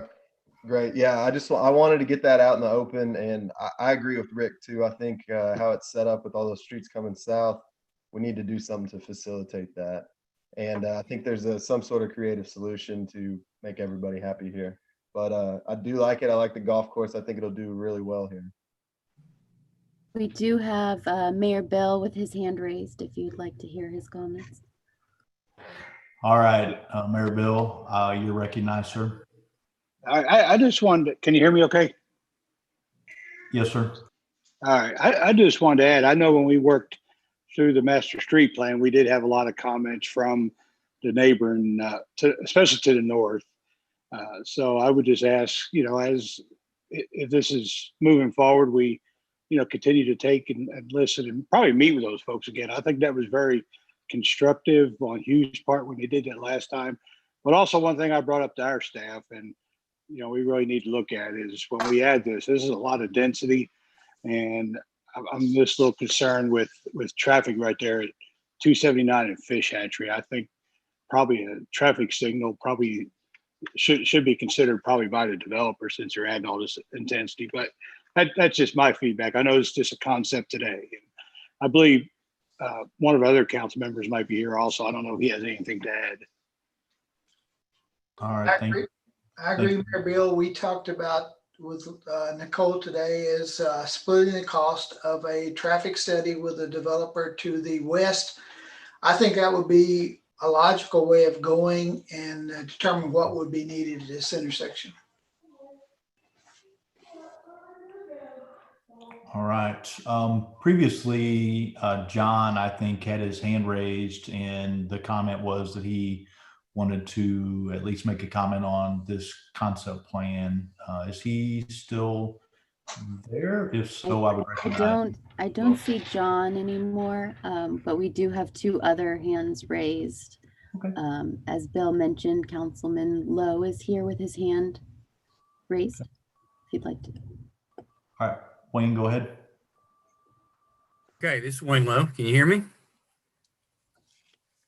great. Yeah, I wanted to get that out in the open, and I agree with Rick too. I think how it's set up with all those streets coming south, we need to do something to facilitate that. And I think there's some sort of creative solution to make everybody happy here. But I do like it. I like the golf course. I think it'll do really well here. We do have Mayor Bell with his hand raised, if you'd like to hear his comments. All right, Mayor Bill, you're recognized, sir. I just wanted to, can you hear me okay? Yes, sir. All right. I just wanted to add, I know when we worked through the master street plan, we did have a lot of comments from the neighboring, especially to the north. So I would just ask, as if this is moving forward, we, continue to take and listen and probably meet with those folks again. I think that was very constructive on Hugh's part when he did that last time. But also one thing I brought up to our staff, and we really need to look at is when we add this is a lot of density, and I'm just a little concerned with traffic right there at 279 and Fish Hatchery. I think probably a traffic signal probably should be considered probably by the developer since they're adding all this intensity. But that's just my feedback. I know it's just a concept today. I believe one of our other council members might be here also. I don't know if he has anything to add. All right, thank you. I agree, Mayor Bill. We talked about with Nicole today is splitting the cost of a traffic study with a developer to the west. I think that would be a logical way of going and determine what would be needed at this intersection. All right. Previously, John, I think, had his hand raised, and the comment was that he wanted to at least make a comment on this concept plan. Is he still there? If so, I would recognize. I don't see John anymore, but we do have two other hands raised. Okay. As Bill mentioned, Councilman Lowe is here with his hand raised, if you'd like to. All right, Wayne, go ahead. Okay, this is Wayne Lowe. Can you hear me?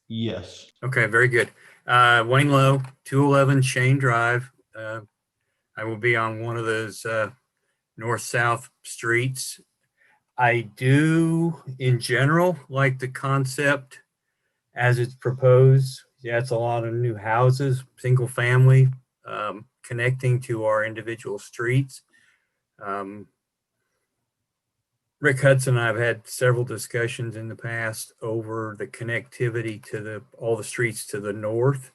Yes. Okay, very good. Wayne Lowe, 211 Shane Drive. I will be on one of those north-south streets. I do, in general, like the concept as it's proposed. Yeah, it's a lot of new houses, single family, connecting to our individual streets. Rick Hudson and I have had several discussions in the past over the connectivity to all the streets to the north.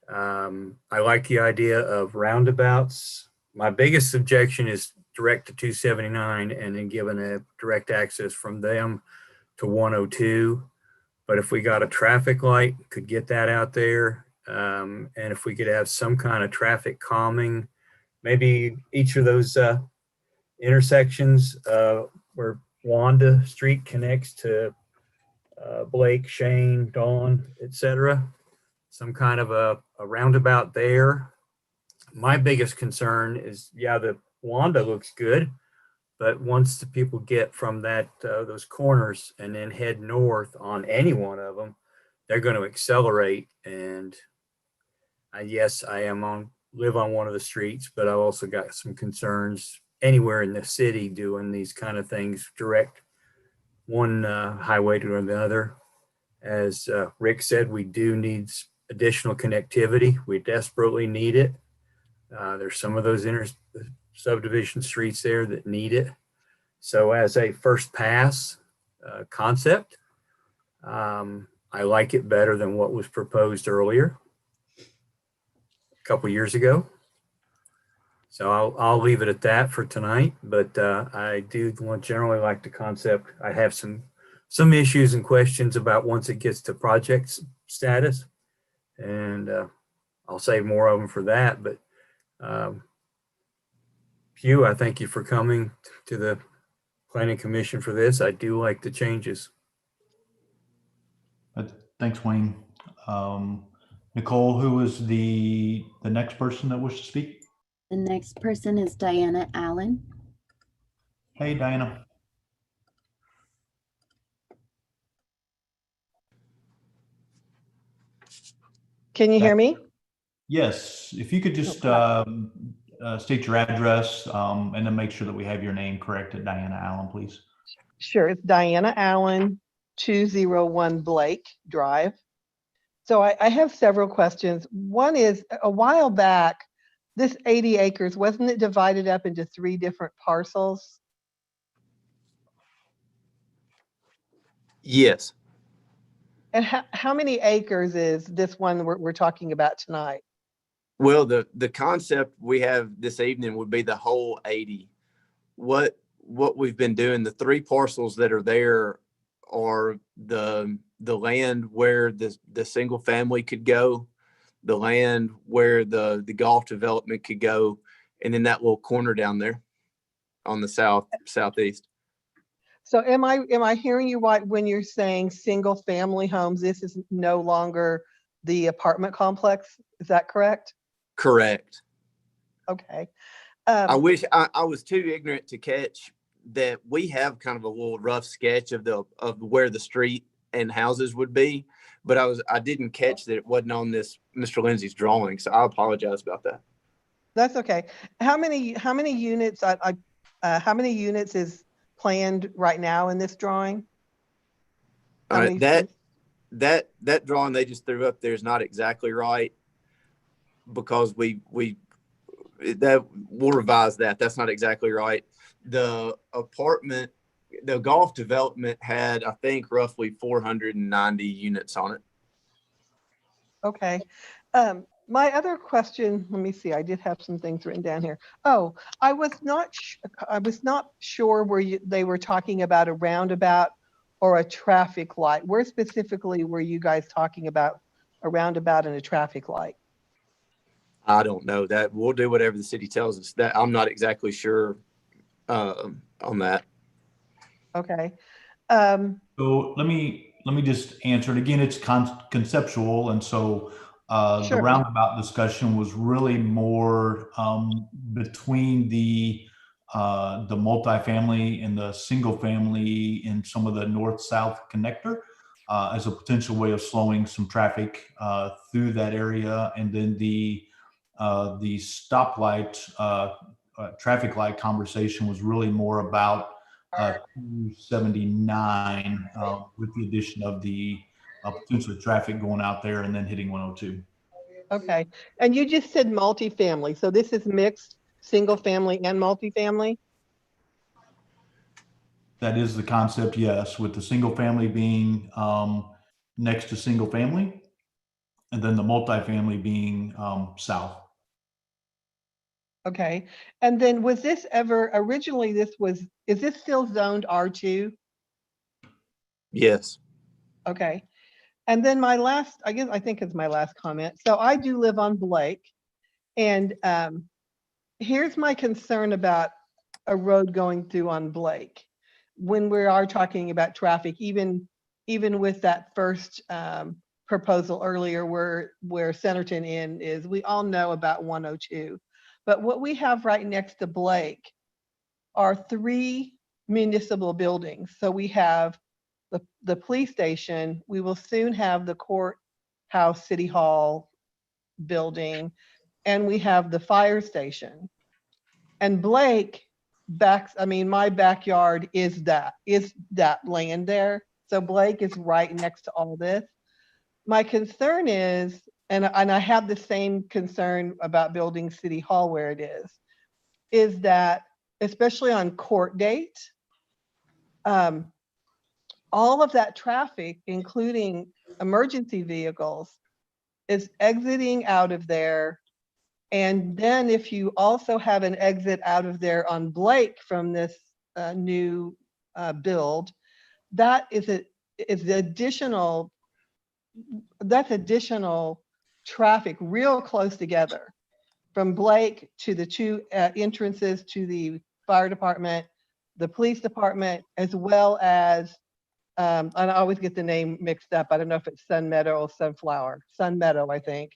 I like the idea of roundabouts. My biggest objection is direct to 279 and then given a direct access from them to 102. But if we got a traffic light, could get that out there. And if we could have some kind of traffic calming, maybe each of those intersections where Wanda Street connects to Blake, Shane, Dawn, etc. Some kind of a roundabout there. My biggest concern is, yeah, the Wanda looks good, but once the people get from that those corners and then head north on any one of them, they're going to accelerate. And yes, I live on one of the streets, but I've also got some concerns anywhere in the city doing these kind of things, direct one highway to another. As Rick said, we do need additional connectivity. We desperately need it. There's some of those subdivision streets there that need it. So as a first pass concept, I like it better than what was proposed earlier a couple years ago. So I'll leave it at that for tonight, but I do generally like the concept. I have some issues and questions about once it gets to project status, and I'll save more of them for that. But Hugh, I thank you for coming to the Planning Commission for this. I do like the changes. Thanks, Wayne. Nicole, who is the next person that wishes to speak? The next person is Diana Allen. Hey, Diana. Can you hear me? Yes, if you could just state your address and then make sure that we have your name correct at Diana Allen, please. Sure, it's Diana Allen, 201 Blake Drive. So I have several questions. One is, a while back, this 80 acres, wasn't it divided up into 3 different parcels? Yes. And how many acres is this one we're talking about tonight? Well, the concept we have this evening would be the whole 80. What we've been doing, the 3 parcels that are there are the land where the single family could go, the land where the golf development could go, and then that little corner down there on the southeast. So am I hearing you right when you're saying single family homes? This is no longer the apartment complex. Is that correct? Correct. Okay. I wish I was too ignorant to catch that we have kind of a little rough sketch of where the street and houses would be, but I didn't catch that it wasn't on this Mr. Lindsay's drawing, so I apologize about that. That's okay. How many units? How many units is planned right now in this drawing? That drawing they just threw up there is not exactly right, because we'll revise that. That's not exactly right. The golf development had, I think, roughly 490 units on it. Okay. My other question, let me see, I did have some things written down here. Oh, I was not sure where they were talking about a roundabout or a traffic light. Where specifically were you guys talking about a roundabout and a traffic light? I don't know that. We'll do whatever the city tells us. That I'm not exactly sure on that. Okay. So let me just answer it again. It's conceptual, and so the roundabout discussion was really more between the multifamily and the single family in some of the north-south connector as a potential way of slowing some traffic through that area, and then the stoplight traffic light conversation was really more about 279 with the addition of the potential traffic going out there and then hitting 102. Okay. And you just said multifamily. So this is mixed single family and multifamily? That is the concept, yes, with the single family being next to single family, and then the multifamily being south. Okay. And then was this ever, originally is this still zoned R2? Yes. Okay. And then my last, I think it's my last comment. So I do live on Blake, and here's my concern about a road going through on Blake. When we are talking about traffic, even with that first proposal earlier where Centerton Inn is, we all know about 102. But what we have right next to Blake are 3 municipal buildings. So we have the police station, we will soon have the courthouse, city hall building, and we have the fire station. And Blake my backyard is that land there. So Blake is right next to all this. My concern is, and I have the same concern about building City Hall where it is that especially on court date, all of that traffic, including emergency vehicles, is exiting out of there. And then if you also have an exit out of there on Blake from this new build, that's additional traffic real close together from Blake to the 2 entrances to the fire department, the police department, as well as I always get the name mixed up. I don't know if it's Sun Meadow or Sunflower. Sun Meadow, I think.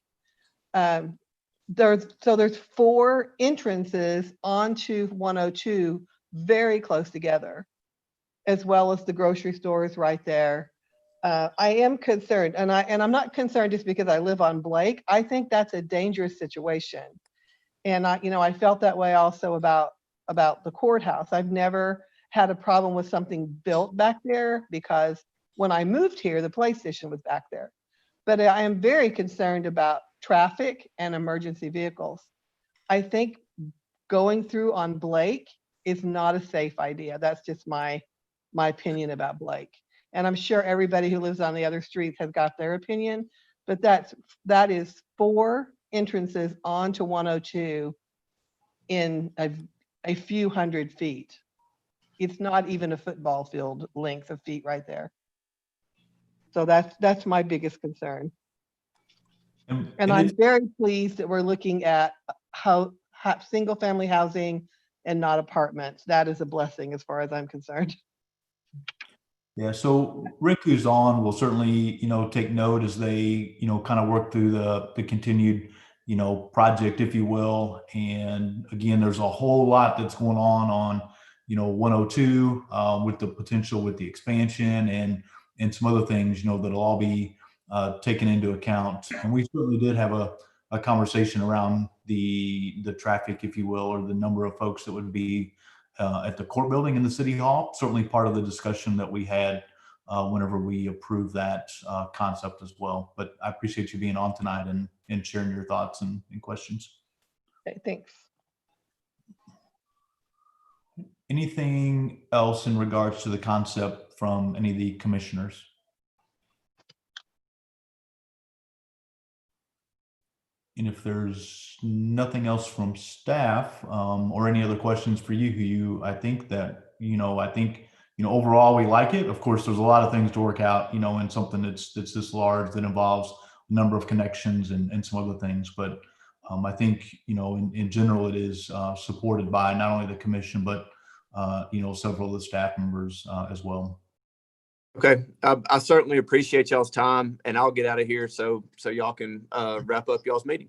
There's 4 entrances onto 102 very close together, as well as the grocery stores right there. I am concerned, and I'm not concerned just because I live on Blake. I think that's a dangerous situation, and I felt that way also about the courthouse. I've never had a problem with something built back there because when I moved here, the police station was back there. But I am very concerned about traffic and emergency vehicles. I think going through on Blake is not a safe idea. That's just my opinion about Blake. And I'm sure everybody who lives on the other streets has got their opinion, but that is 4 entrances onto 102 in a few hundred feet. It's not even a football field length of feet right there. So that's my biggest concern. And I'm very pleased that we're looking at how single family housing and not apartments. That is a blessing as far as I'm concerned. Yeah, so Rick, who's on, will certainly, take note as they, kind of work through the continued, project, if you will. And again, there's a whole lot that's going on 102 with the potential with the expansion and some other things, that'll all be taken into account. And we certainly did have a conversation around the traffic, if you will, or the number of folks that would be at the court building in the city hall. Certainly part of the discussion that we had whenever we approved that concept as well. But I appreciate you being on tonight and sharing your thoughts and questions. Okay, thanks. Anything else in regards to the concept from any of the commissioners? And if there's nothing else from staff or any other questions for you, I think overall we like it. Of course, there's a lot of things to work out, in something that's this large that involves a number of connections and some other things. But I think, in general, it is supported by not only the commission, but, several of the staff members as well. Okay, I certainly appreciate y'all's time, and I'll get out of here so y'all can wrap up y'all's meeting.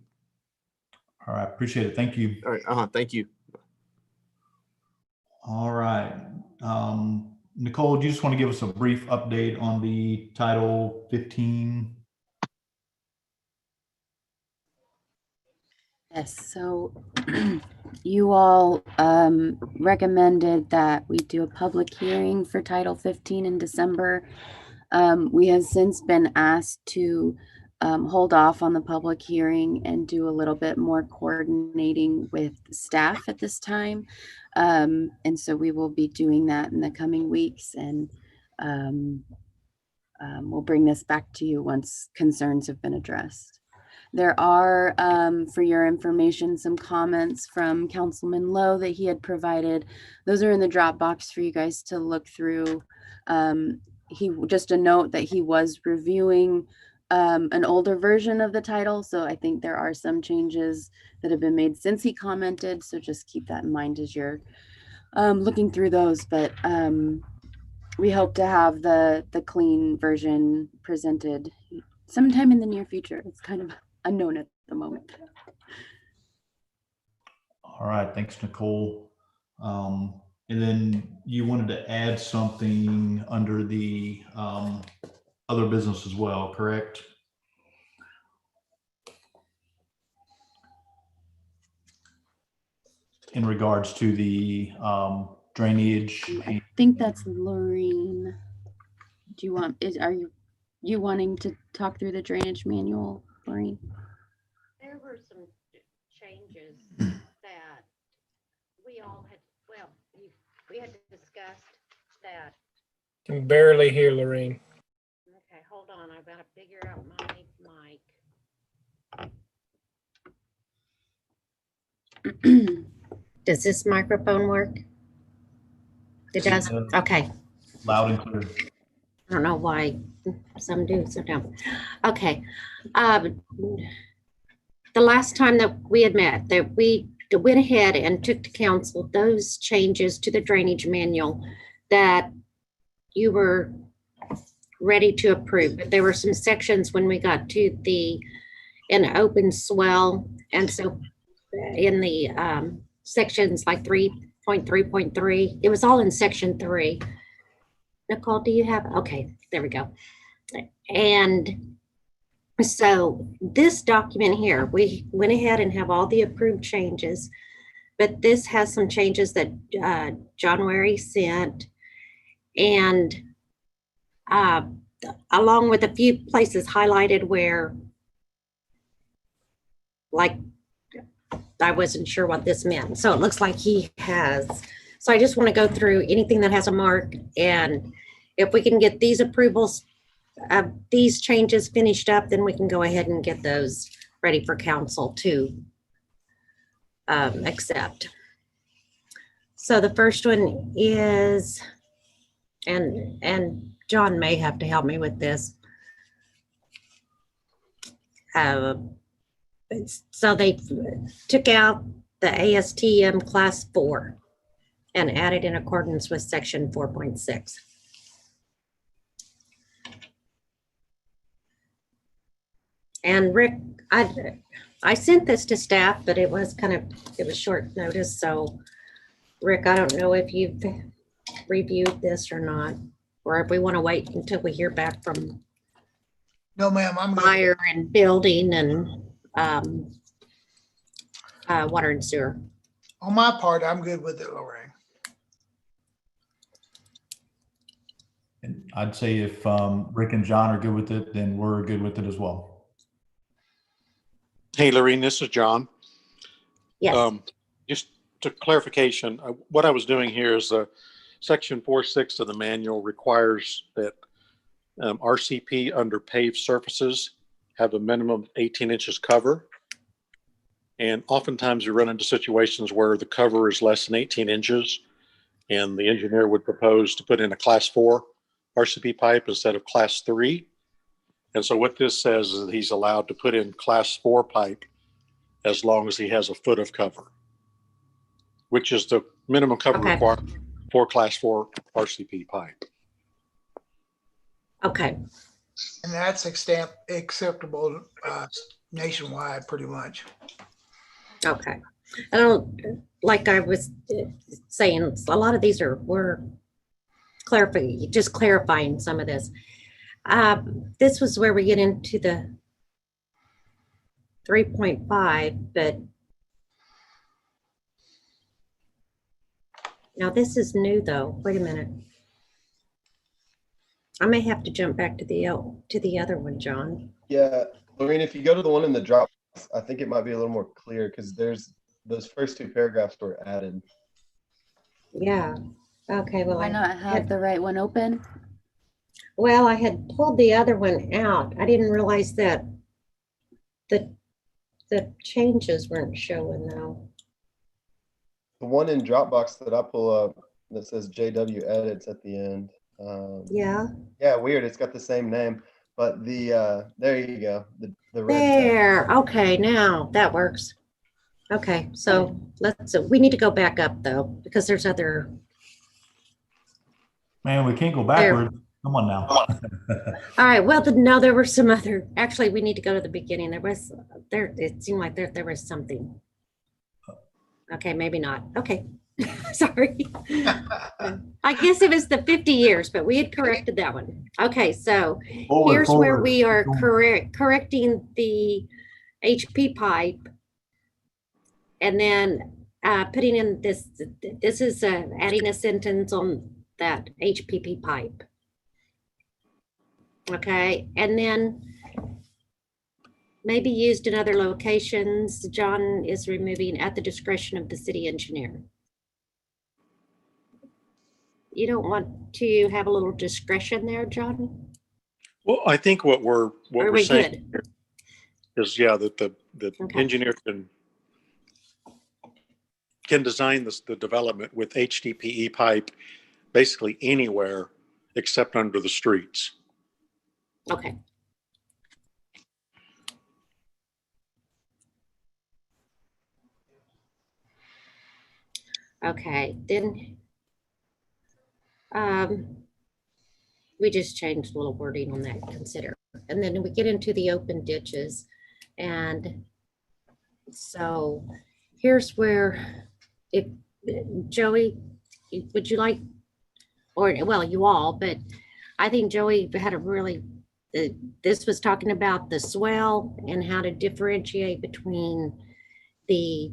All right, appreciate it. Thank you. All right, thank you. All right, Nicole, do you just want to give us a brief update on the Title 15? Yes, so you all recommended that we do a public hearing for Title 15 in December. We have since been asked to hold off on the public hearing and do a little bit more coordinating with staff at this time. And so we will be doing that in the coming weeks, and we'll bring this back to you once concerns have been addressed. There are, for your information, some comments from Councilman Lowe that he had provided. Those are in the Dropbox for you guys to look through. Just a note that he was reviewing an older version of the title, so I think there are some changes that have been made since he commented, so just keep that in mind as you're looking through those, but we hope to have the clean version presented sometime in the near future. It's kind of unknown at the moment. All right, thanks, Nicole. And then you wanted to add something under the other business as well, correct? In regards to the drainage. I think that's Lorraine. Do you want, are you wanting to talk through the drainage manual, Lorraine? There were some changes that we all had, well, we had discussed that. Can barely hear Lorraine. Okay, hold on, I've got to figure out my mic. Does this microphone work? It does? Okay. Loud and clear. I don't know why some do, some don't. Okay. The last time that we had met, that we went ahead and took to council those changes to the drainage manual that you were ready to approve. But there were some sections when we got to an open swell. And so in the sections like 3.3.3, it was all in section 3. Nicole, do you have? Okay, there we go. And so this document here, we went ahead and have all the approved changes, but this has some changes that John Wary sent, and along with a few places highlighted where, like, I wasn't sure what this meant. So it looks like he has. So I just want to go through anything that has a mark, and if we can get these approvals, these changes finished up, then we can go ahead and get those ready for council to accept. So the first one is, and John may have to help me with this. So they took out the ASTM class 4 and added in accordance with section 4.6. And Rick, I sent this to staff, but it was short notice. So Rick, I don't know if you've reviewed this or not, or if we want to wait until we hear back from No, ma'am, I'm good. fire and building and water and sewer. On my part, I'm good with it, Lorraine. And I'd say if Rick and John are good with it, then we're good with it as well. Hey, Lorraine, this is John. Yes. Just to clarification, what I was doing here is section 4.6 of the manual requires that RCP under paved surfaces have a minimum of 18 inches cover. And oftentimes you run into situations where the cover is less than 18 inches and the engineer would propose to put in a class 4 RCP pipe instead of class 3. And so what this says is that he's allowed to put in class 4 pipe as long as he has a foot of cover, which is the minimum cover required for class 4 RCP pipe. Okay. And that's acceptable nationwide, pretty much. Okay. I don't, like I was saying, a lot of these we're clarifying some of this. This was where we get into the 3.5, but now this is new though. Wait a minute. I may have to jump back to the other one, John. Yeah, Lorraine, if you go to the one in the drop, I think it might be a little more clear because there's those first 2 paragraphs were added. Yeah. Okay. Well, Why not have the right one open? Well, I had pulled the other one out. I didn't realize that the changes weren't showing though. The one in Dropbox that I pull up that says JW edits at the end. Yeah. Yeah, weird. It's got the same name, but the there you go. The red There. Okay, now that works. Okay, so we need to go back up though, because there's other, Man, we can't go backwards. Come on now. all right, well, no, there were some other, actually, we need to go to the beginning. It seemed like there was something. Okay, maybe not. Okay, sorry. I guess it was the 50 years, but we had corrected that one. Okay, so here's where we are correcting the HP pipe. And then putting in this is adding a sentence on that HPP pipe. Okay, and then maybe used in other locations. John is removing at the discretion of the city engineer. You don't want to have a little discretion there, John? Well, I think what we're saying good? is, yeah, that the Okay. engineer can design the development with HDPE pipe basically anywhere except under the streets. Okay. Okay, then we just changed a little wording on that, consider. And then we get into the open ditches. And so here's where, if Joey, would you like, or well, you all, but I think Joey had a really, this was talking about the swell and how to differentiate between the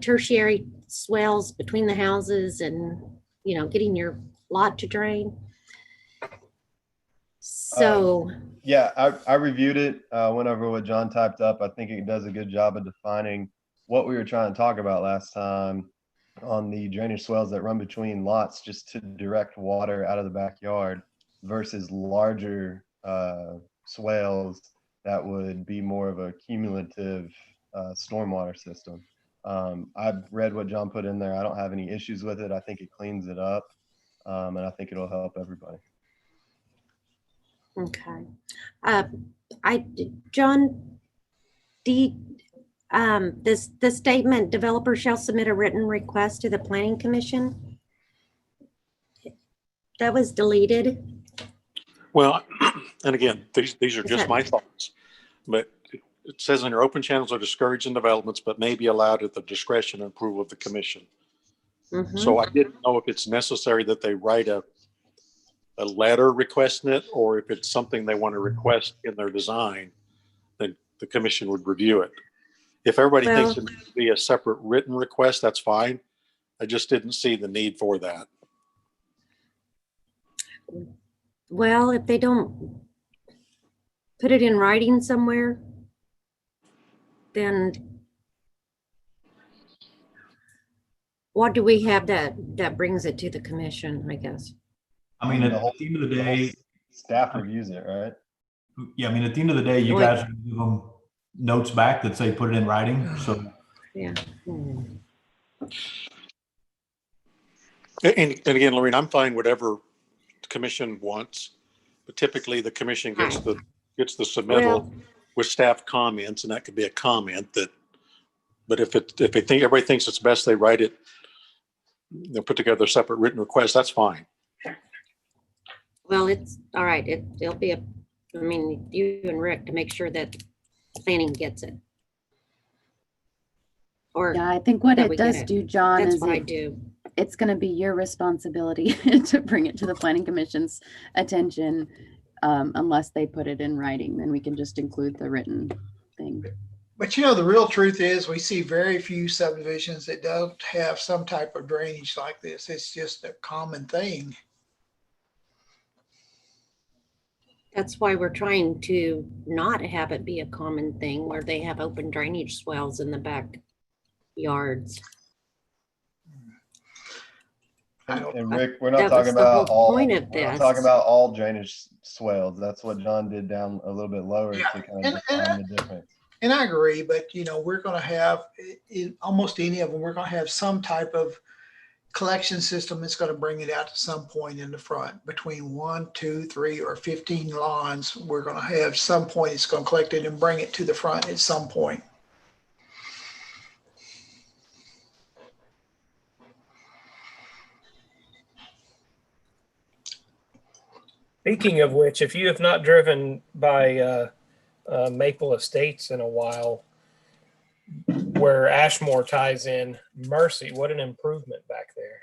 tertiary swells between the houses and, you know, getting your lot to drain. So yeah, I reviewed it, went over what John typed up. I think it does a good job of defining what we were trying to talk about last time on the drainage swells that run between lots just to direct water out of the backyard versus larger swales that would be more of a cumulative stormwater system. I've read what John put in there. I don't have any issues with it. I think it cleans it up, and I think it'll help everybody. okay. John, the statement, developer shall submit a written request to the planning commission. That was deleted. Well, and again, these are just my thoughts, but it says in your open channels are discouraged in developments, but may be allowed at the discretion and approval of the commission. So I didn't know if it's necessary that they write a letter requesting it, or if it's something they want to request in their design, then the commission would review it. If everybody thinks it needs to be a separate written request, that's fine. I just didn't see the need for that. Well, if they don't put it in writing somewhere, then what do we have that brings it to the commission, I guess? I mean, at the end of the day, staff reviews it, right? Yeah, I mean, at the end of the day, you guys give them notes back that say put it in writing. So yeah. And again, Lorraine, I'm fine whatever the commission wants, but typically the commission gets the submittal with staff comments, and that could be a comment that. But if everybody thinks it's best they write it, they'll put together a separate written request. That's fine. Well, it's all right. It'll be I mean, you and Rick to make sure that planning gets it. Or yeah, I think what that it we does get it. do, John, That's is what I do. It's going to be your responsibility to bring it to the planning commission's attention. Unless they put it in writing, then we can just include the written thing. But you know, the real truth is we see very few subdivisions that don't have some type of drainage like this. It's just a common thing. That's why we're trying to not have it be a common thing where they have open drainage swells in the backyards. And Rick, we're not talking about all. We're not talking about all drainage swales. That's what John did down a little bit lower to kind of define the difference. And I agree, but you know, we're going to have in almost any of them, we're going to have some type of collection system that's going to bring it out to some point in the front. Between 1, 2, 3, or 15 lawns, we're going to have some point it's going to collect it and bring it to the front at some point. Speaking of which, if you have not driven by Maple Estates in a while, where Ashmore ties in, mercy, what an improvement back there.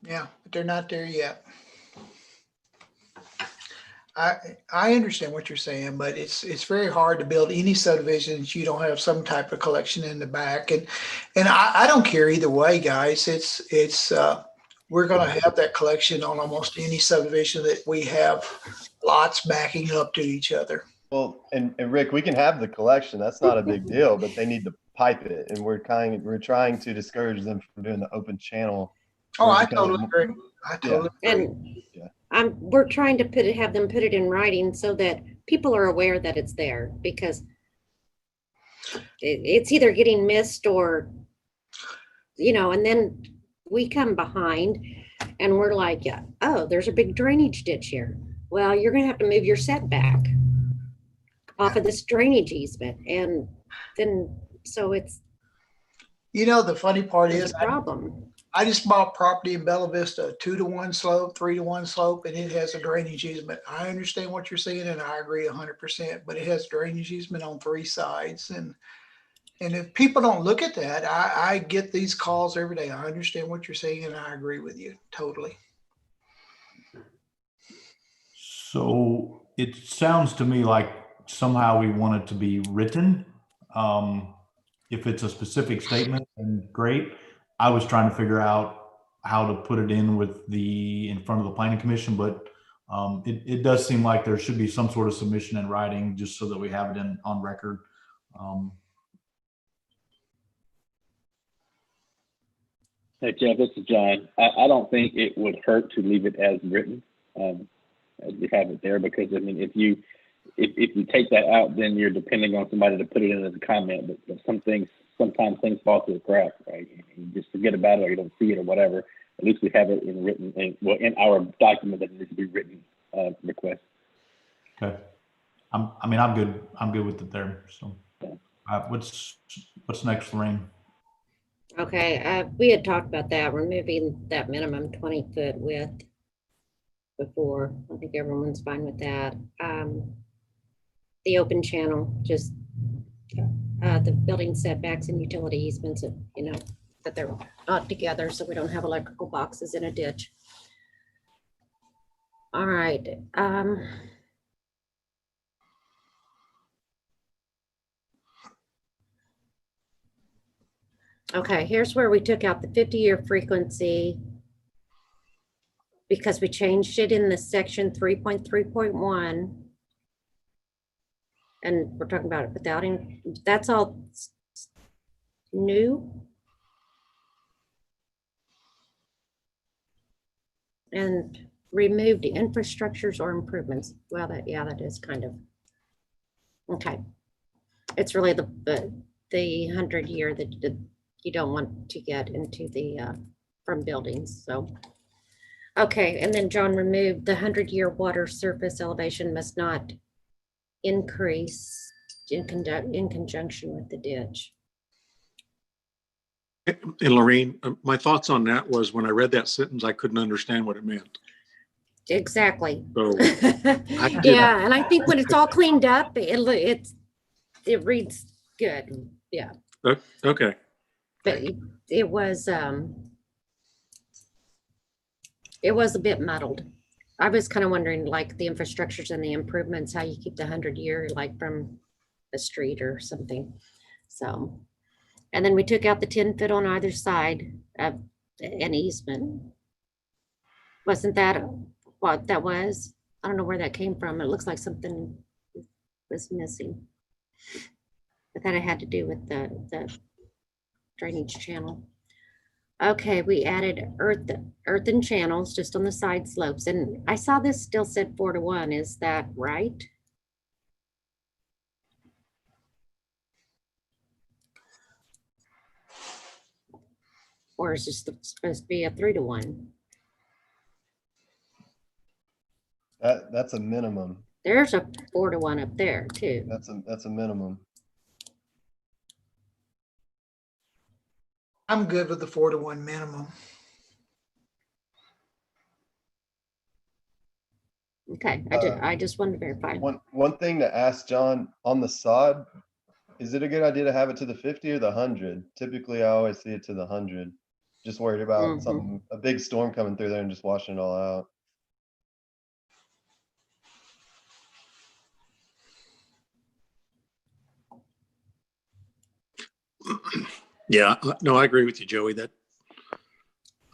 Yeah, but they're not there yet. I understand what you're saying, but it's very hard to build any subdivisions. You don't have some type of collection in the back, and I don't care either way, guys. It's we're going to have that collection on almost any subdivision that we have lots backing up to each other. Well, and Rick, we can have the collection. That's not a big deal, but they need to pipe it, and we're trying to discourage them from doing the open channel. Oh, I totally agree. I totally agree. And we're trying to have them put it in writing so that people are aware that it's there, because it's either getting missed or, and then we come behind and we're like, yeah, oh, there's a big drainage ditch here. Well, you're going to have to move your setback off of this drainage easement. And then, so it's, the funny part is a problem. I just bought property in Bella Vista, 2-to-1 slope, 3-to-1 slope, and it has a drainage easement. I understand what you're saying, and I agree 100%, but it has drainage easement on 3 sides. And if people don't look at that, I get these calls every day. I understand what you're saying, and I agree with you totally. So it sounds to me like somehow we want it to be written. If it's a specific statement, then great. I was trying to figure out how to put it in front of the planning commission, but it does seem like there should be some sort of submission in writing just so that we have it on record. Hey, Jeff, this is John. I don't think it would hurt to leave it as written, as we have it there, because I mean, if you take that out, then you're depending on somebody to put it in as a comment. But sometimes things fall through the crack, right? You just forget about it, or you don't see it, or whatever. At least we have it in our document that it needs to be written request. Okay. I'm good. I'm good with it there. So, what's next, Lorraine? Okay, we had talked about that, removing that minimum 20-foot width before. I think everyone's fine with that. The open channel, just the building setbacks and utility easements, that they're not together, so we don't have electrical boxes in a ditch. All right. Okay, here's where we took out the 50-year frequency because we changed it in the section 3.3.1. And we're talking about it without, that's all new. And removed infrastructures or improvements. Well, that is kind of, okay. It's really the 100-year that you don't want to get into the, from buildings, so. Okay, and then John removed the 100-year water surface elevation must not increase in conjunction with the ditch. And Lorraine, my thoughts on that was when I read that sentence, I couldn't understand what it meant. Exactly. So yeah, and I think when it's all cleaned up, it reads good. Yeah. Okay. But it was a bit muddled. I was kind of wondering, like the infrastructures and the improvements, how you keep the 100-year like from the street or something. So, and then we took out the 10-foot on either side of an easement. Wasn't that what that was? I don't know where that came from. It looks like something was missing. But that it had to do with the drainage channel. Okay, we added earthen channels just on the side slopes, and I saw this still said 4-to-1. Is that right? Or is this supposed to be a 3-to-1? That's a minimum. There's a 4-to-1 up there too. That's a minimum. I'm good with the 4-to-1 minimum. Okay, I just wanted to verify. One thing to ask John on the sod, is it a good idea to have it to the 50 or the 100? Typically, I always see it to the 100. Just worried about something, a big storm coming through there and just washing it all out. Yeah, no, I agree with you, Joey, that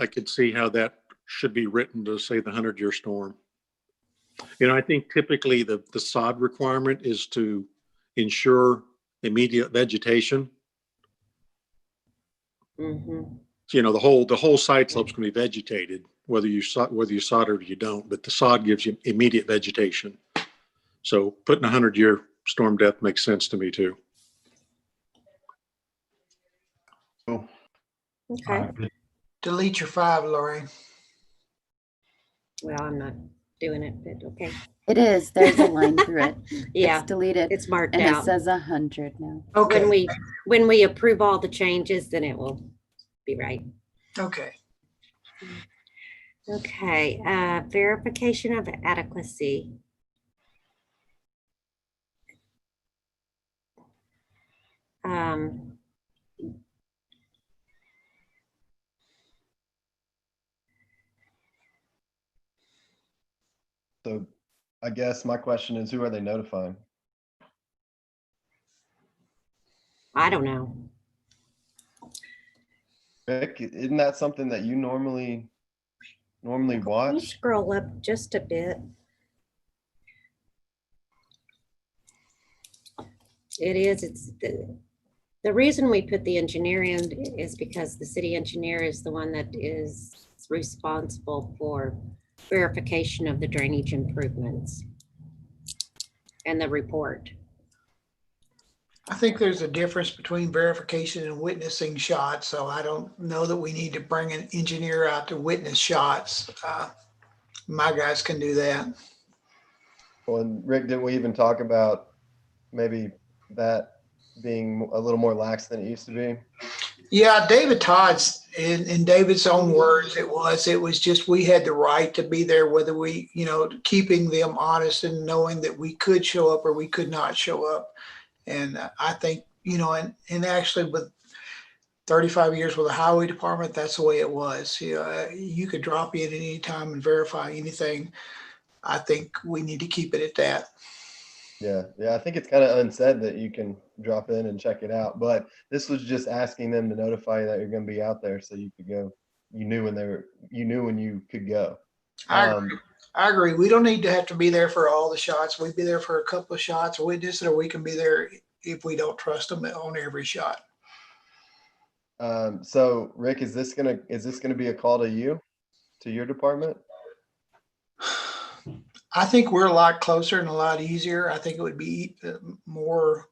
I could see how that should be written to say the 100-year storm. I think typically the sod requirement is to ensure immediate vegetation. The whole side slope's gonna be vegetated, whether you sod it or you don't, but the sod gives you immediate vegetation. So putting a 100-year storm depth makes sense to me too. Okay. Delete your 5, Lori. Well, I'm not doing it, but okay. It is. There's a line through it. Yeah, It's deleted. it's marked And out. it says 100 now. Okay. When we approve all the changes, then it will be right. Okay. Okay, verification of adequacy. So I guess my question is, who are they notifying? I don't know. Rick, isn't that something that you normally Can you watch? scroll up just a bit? It is, it's the reason we put the engineer in is because the city engineer is the one that is responsible for verification of the drainage improvements and the report. I think there's a difference between verification and witnessing shots, so I don't know that we need to bring an engineer out to witness shots. My guys can do that. Well, and Rick, didn't we even talk about maybe that being a little more lax than it used to be? Yeah, David Todd's, in David's own words, it was just, we had the right to be there, whether we, keeping them honest and knowing that we could show up or we could not show up. And I think, and actually with 35 years with the highway department, that's the way it was. You could drop in at any time and verify anything. I think we need to keep it at that. Yeah, I think it's kind of unsaid that you can drop in and check it out, but this was just asking them to notify you that you're going to be out there so you could go. You knew when you could go. I agree. We don't need to have to be there for all the shots. We'd be there for a couple of shots, witness it, or we can be there if we don't trust them on every shot. So Rick, is this gonna be a call to you, to your department? I think we're a lot closer and a lot easier. I think it would be more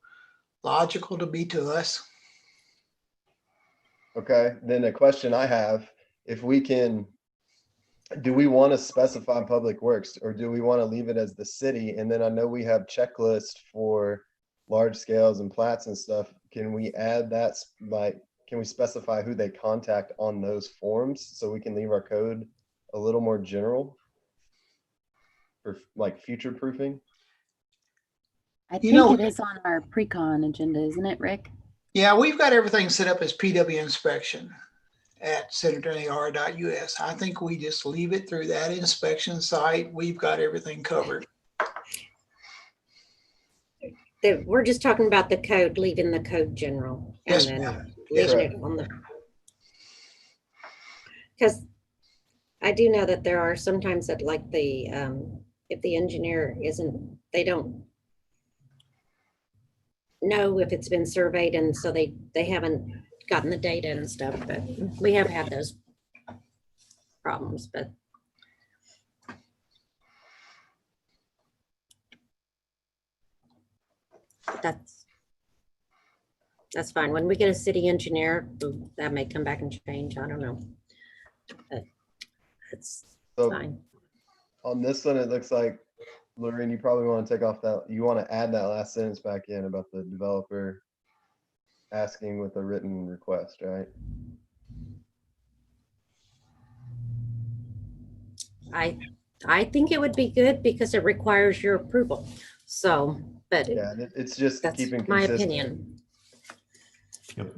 logical to be to us. Okay, then a question I have, do we want to specify Public Works or do we want to leave it as the city? And then I know we have checklists for large scales and plats and stuff. Can we add that, can we specify who they contact on those forms so we can leave our code a little more general for future proofing? I think it is on our pre-con agenda, isn't it, Rick? Yeah, we've got everything set up as PW inspection at senator.ar.us. I think we just leave it through that inspection site. We've got everything covered. We're just talking about the code, leaving the code general. Yes, and then ma'am. leaving it on the, because I do know that there are sometimes that if the engineer they don't know if it's been surveyed, and so they haven't gotten the data and stuff, but we have had those problems, but that's fine. When we get a city engineer, that may come back and change. I don't know. But it's fine. On this one, it looks like, Lorraine, you probably want to take off you want to add that last sentence back in about the developer asking with a written request, right? I think it would be good because it requires your approval. So, but Yeah, it's just that's keeping my consistent. opinion. Yep.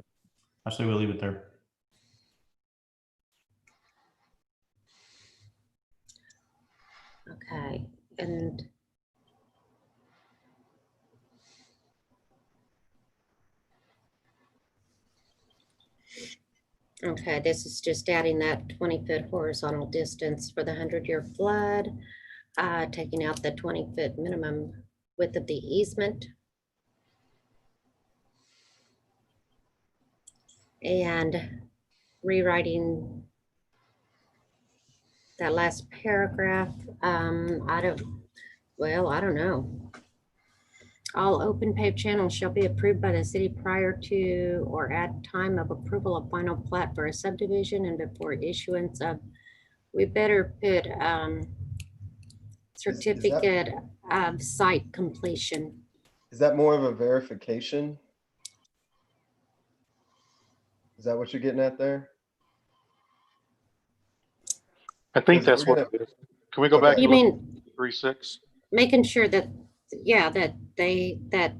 I say we'll leave it there. Okay, and okay, this is just adding that 20-foot horizontal distance for the 100-year flood, taking out the 20-foot minimum width of the easement. And rewriting that last paragraph. I don't know. All open paved channels shall be approved by the city prior to or at time of approval of final plat for a subdivision and before issuance of, we better put certificate of site completion. Is that more of a verification? Is that what you're getting at there? I think Because that's we're what it is. Can we go back? You and look mean at 3.6? making sure that, yeah, that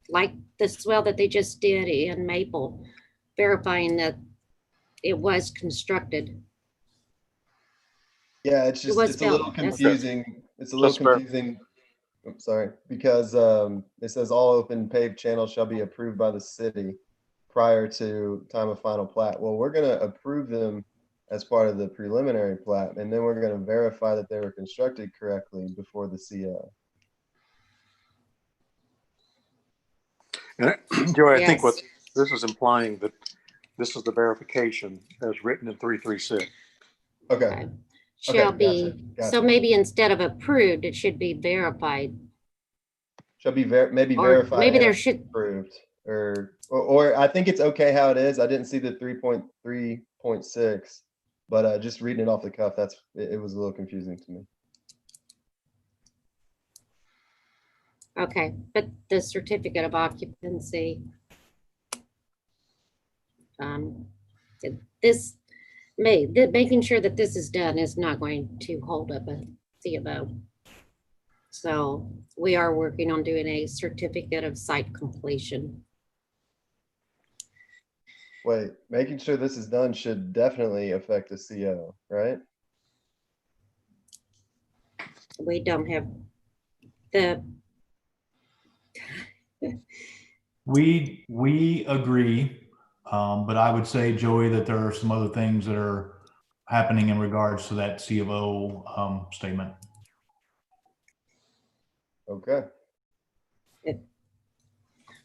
like the swell that they just did in Maple, verifying that it was constructed. Yeah, it's just, was it's a little built. That's- confusing. It's a little That's fair. confusing. I'm sorry, because it says all open paved channels shall be approved by the city prior to time of final plat. Well, we're gonna approve them as part of the preliminary plat, and then we're gonna verify that they were constructed correctly before the CO. And Joey, I think Yes. what this is implying that this is the verification as written in 3.3.6. Okay. Shall Okay, be, gotcha. so maybe instead of approved, it should be verified. Shall be maybe Or verified. maybe and there should- approved, or I think it's okay how it is. I didn't see the 3.3.6, but just reading it off the cuff, it was a little confusing to me. Okay, but the certificate of occupancy. Making sure that this is done is not going to hold up a C of O. So we are working on doing a certificate of site completion. Wait, making sure this is done should definitely affect the CO, right? We don't have the, We agree, but I would say, Joey, that there are some other things that are happening in regards to that C of O statement. Okay.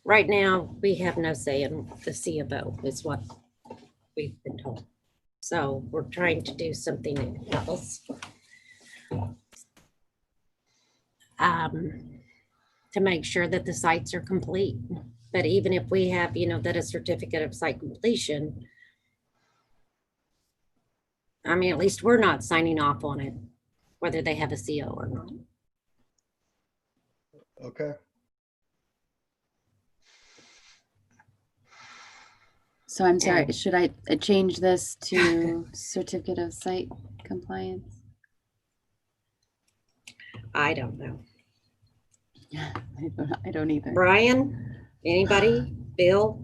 right now, we have no say in the C of O, is what we've been told. So we're trying to do something else. To make sure that the sites are complete. But even if we have, that a certificate of site completion, I mean, at least we're not signing off on it, whether they have a CO or not. Okay. So I'm sorry, should I change this to certificate of site compliance? I don't know. I don't either. Brian, anybody? Bill?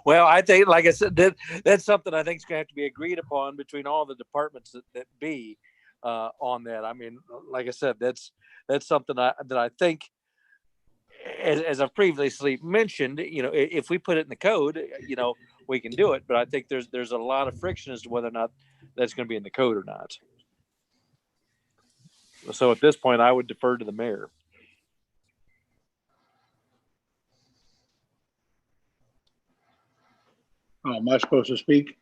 Well, I think, like I said, that's something I think is going to have to be agreed upon between all the departments that be on that. I mean, like I said, that's something that I think, as I've previously mentioned, if we put it in the code, we can do it. But I think there's a lot of friction as to whether or not that's going to be in the code or not. So at this point, I would defer to the mayor. Oh, am I supposed to speak?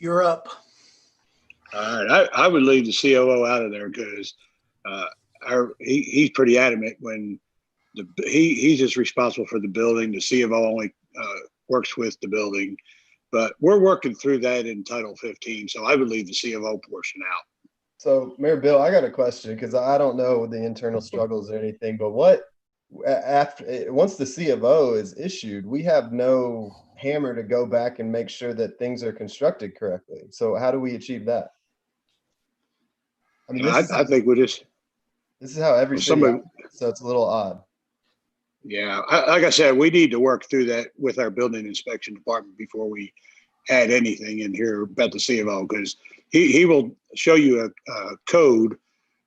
You're up. All right, I would leave the COO out of there because he's pretty adamant when he's just responsible for the building. The C of O only works with the building, but we're working through that in Title 15. So I would leave the C of O portion out. So Mayor Bill, I got a question because I don't know the internal struggles or anything, but once the C of O is issued, we have no hammer to go back and make sure that things are constructed correctly. So how do we achieve that? I mean, I think we just, this is how every city somebody, operates, so it's a little odd. yeah, like I said, we need to work through that with our building inspection department before we add anything in here about the C of O, because he will show you a code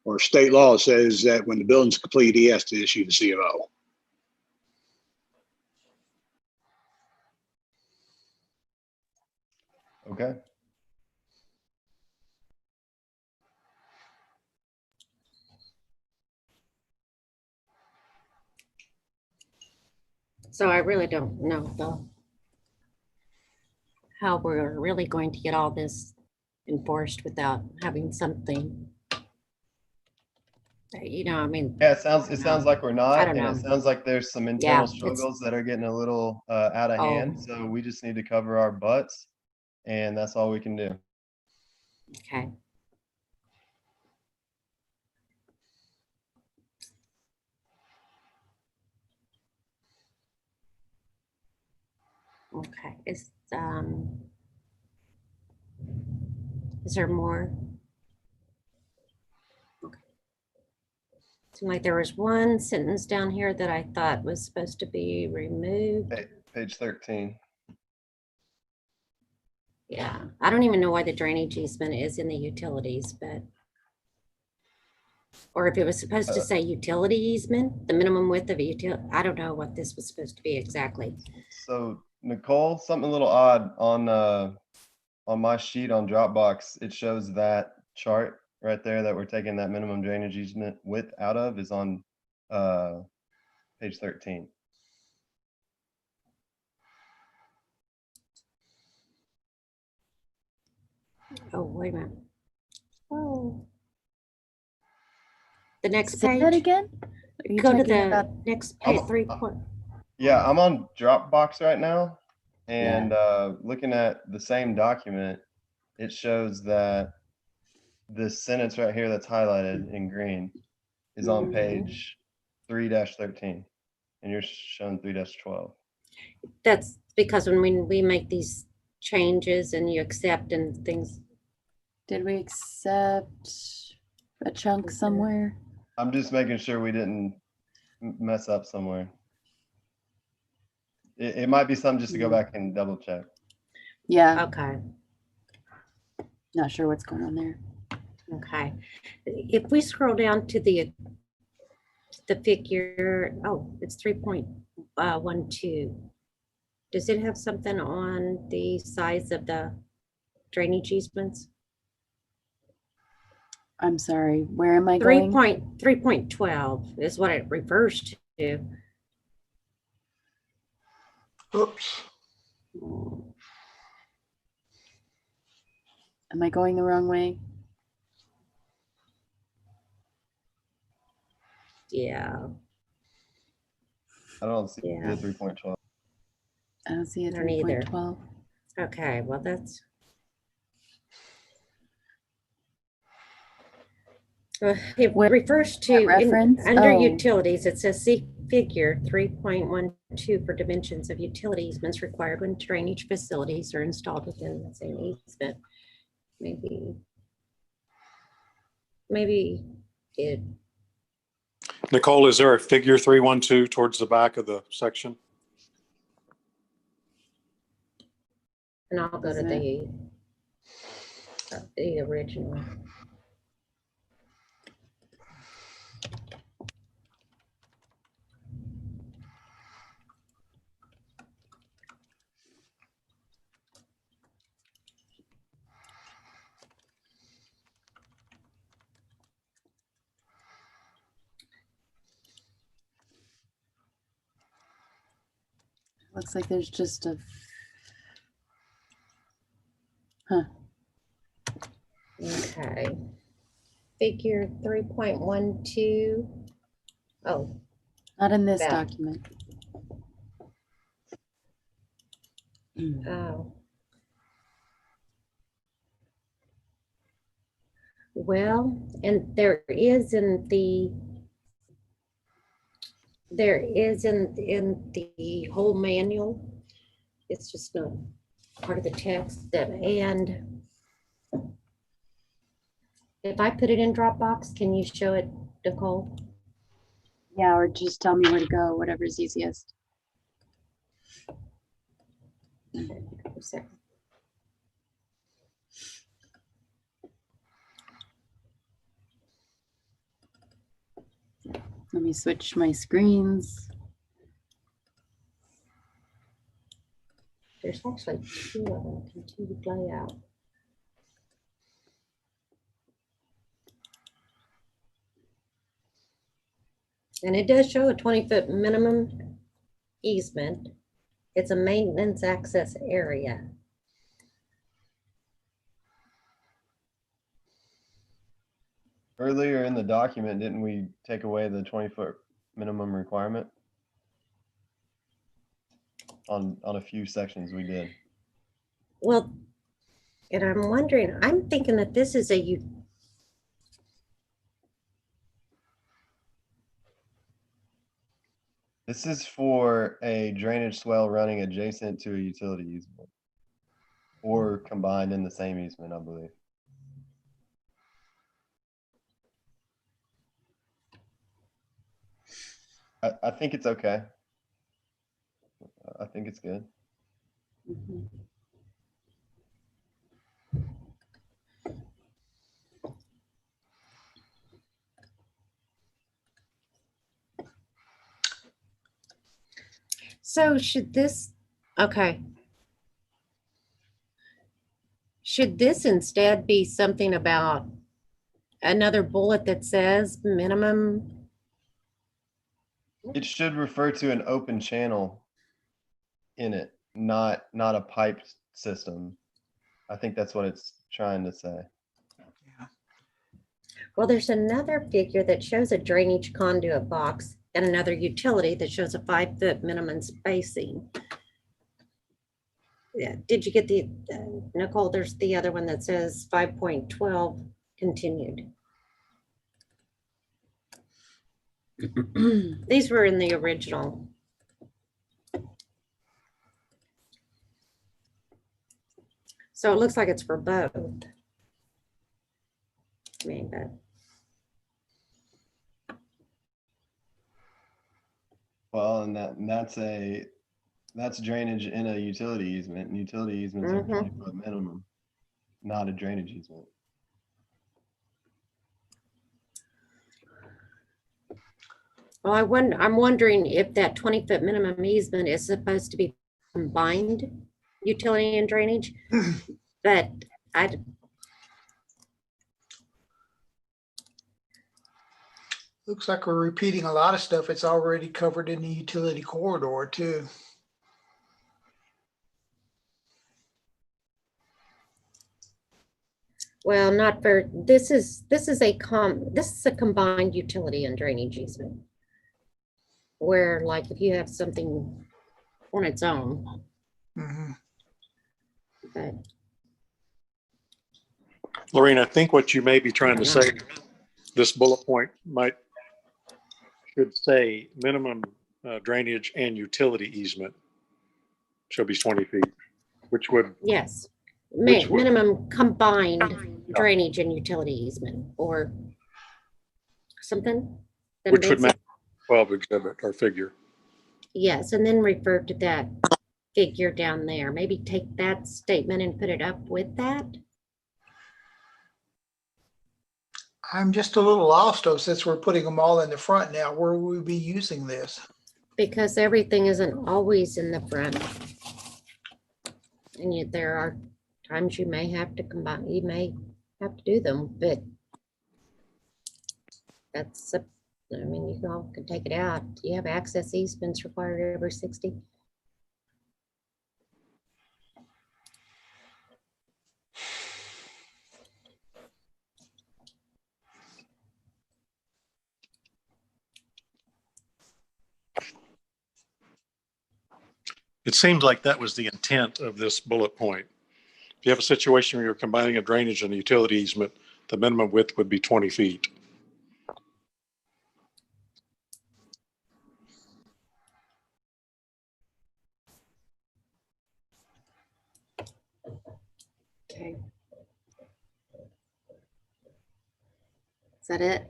or state law says that when the building's complete, he has to issue the C of O. Okay. So I really don't know though how we're really going to get all this enforced without having something. You know, I mean. Yeah, it sounds like we're not, I don't and know. it sounds like there's some Yeah, internal it's- struggles that are getting a little out of hand. Oh. So we just need to cover our butts, and that's all we can do. Okay. Okay, is there more? Okay. Seemed like there was one sentence down here that I thought was supposed to be removed. Page 13. Yeah, I don't even know why the drainage easement is in the utilities, but or if it was supposed to say utility easement, the minimum width of a utility. I don't know what this was supposed to be exactly. So Nicole, something a little odd on my sheet on Dropbox. It shows that chart right there that we're taking that minimum drainage easement width out of is on page 13. Oh, wait a minute. Oh. The next Say page. that again? Are you Go to talking the about- next page, 3 Yeah, I'm on Dropbox right now, and looking at the same document, it shows that this sentence right here that's highlighted in green is on page 3-13, and you're showing 3-12. That's because when we make these changes and you accept and things. Did we accept a chunk somewhere? I'm just making sure we didn't mess up somewhere. It might be something just to go back and double check. Yeah. Okay. Not sure what's going on there. Okay. If we scroll down to the figure, oh, it's 3.12. Does it have something on the size of the drainage easements? I'm sorry, where am I going? 3.12 is what it refers to. Oops. Am I going the wrong way? Yeah. I don't see Yeah. the 3.12. I don't see a I don't either. 3.12. Okay, well, that's. It refers to, reference? under Oh. utilities, it says see figure 3.12 for dimensions of utility easements required when drainage facilities are installed within the same easement. Maybe it, Nicole, is there a figure 312 towards the back of the section? and I'll go to the original. Looks like there's just a. Huh. Okay. Figure 3.12. Oh. Not in this that. document. Oh. Well, and there is in the whole manual. It's just not part of the text that, and If I put it in Dropbox, can you show it, Nicole? Yeah, or just tell me where to go, whatever's easiest. A second. Let me switch my screens. There's actually two of them, continued layout. And it does show a 20-foot minimum easement. It's a maintenance access area. Earlier in the document, didn't we take away the 20-foot minimum requirement? On a few sections we did. Well, and I'm wondering, I'm thinking that this is a This is for a drainage swell running adjacent to a utility easement or combined in the same easement, I believe. I think it's okay. I think it's good. So should this, okay. Should this instead be something about another bullet that says minimum? It should refer to an open channel in it, not a piped system. I think that's what it's trying to say. Well, there's another figure that shows a drainage conduit box and another utility that shows a 5-foot minimum spacing. Yeah, did you get the, Nicole, there's the other one that says 5.12 continued. These were in the original. So it looks like it's for both. I mean, but Well, and that's drainage in a utility easement, and utility easements are 20-foot minimum, not a drainage easement. well, I'm wondering if that 20-foot minimum easement is supposed to be combined utility and drainage, but Looks like we're repeating a lot of stuff. It's already covered in the utility corridor too. well, not for, this is a combined utility and drainage easement. Where like if you have something on its own. But Lorraine, I think what you may be trying to say, this bullet point should say minimum drainage and utility easement shall be 20 feet, which would. yes, Which would- minimum combined drainage and utility easement or something. that Which would makes match 12 exhibit or figure. Yes, and then refer to that figure down there. Maybe take that statement and put it up with that. I'm just a little lost though, since we're putting them all in the front now. Where will we be using this? Because everything isn't always in the front. And yet there are times you may have to combine, you may have to do them, but that's, I mean, you all can take it out. You have access easements required every 60. It seems like that was the intent of this bullet point. If you have a situation where you're combining a drainage and a utility easement, the minimum width would be 20 feet. Okay. that it?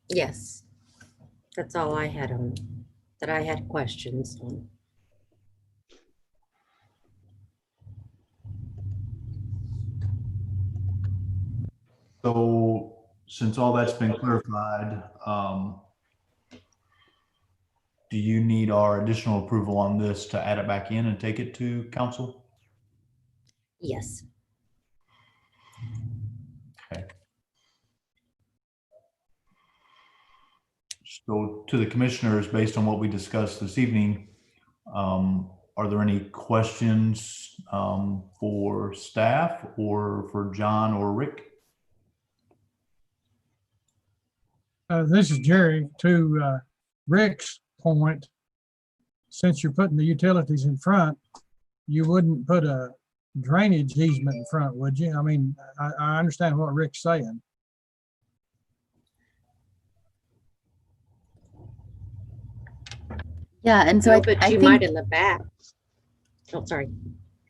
Yes. That's all I had on, that I had questions on. So since all that's been clarified, do you need our additional approval on this to add it back in and take it to council? Yes. Okay. So to the commissioners, based on what we discussed this evening, are there any questions for staff or for John or Rick? This is Jerry. To Rick's point, since you're putting the utilities in front, you wouldn't put a drainage easement in front, would you? I mean, I understand what Rick's saying. Yeah, and so No, I but you think might in the back. Oh, sorry.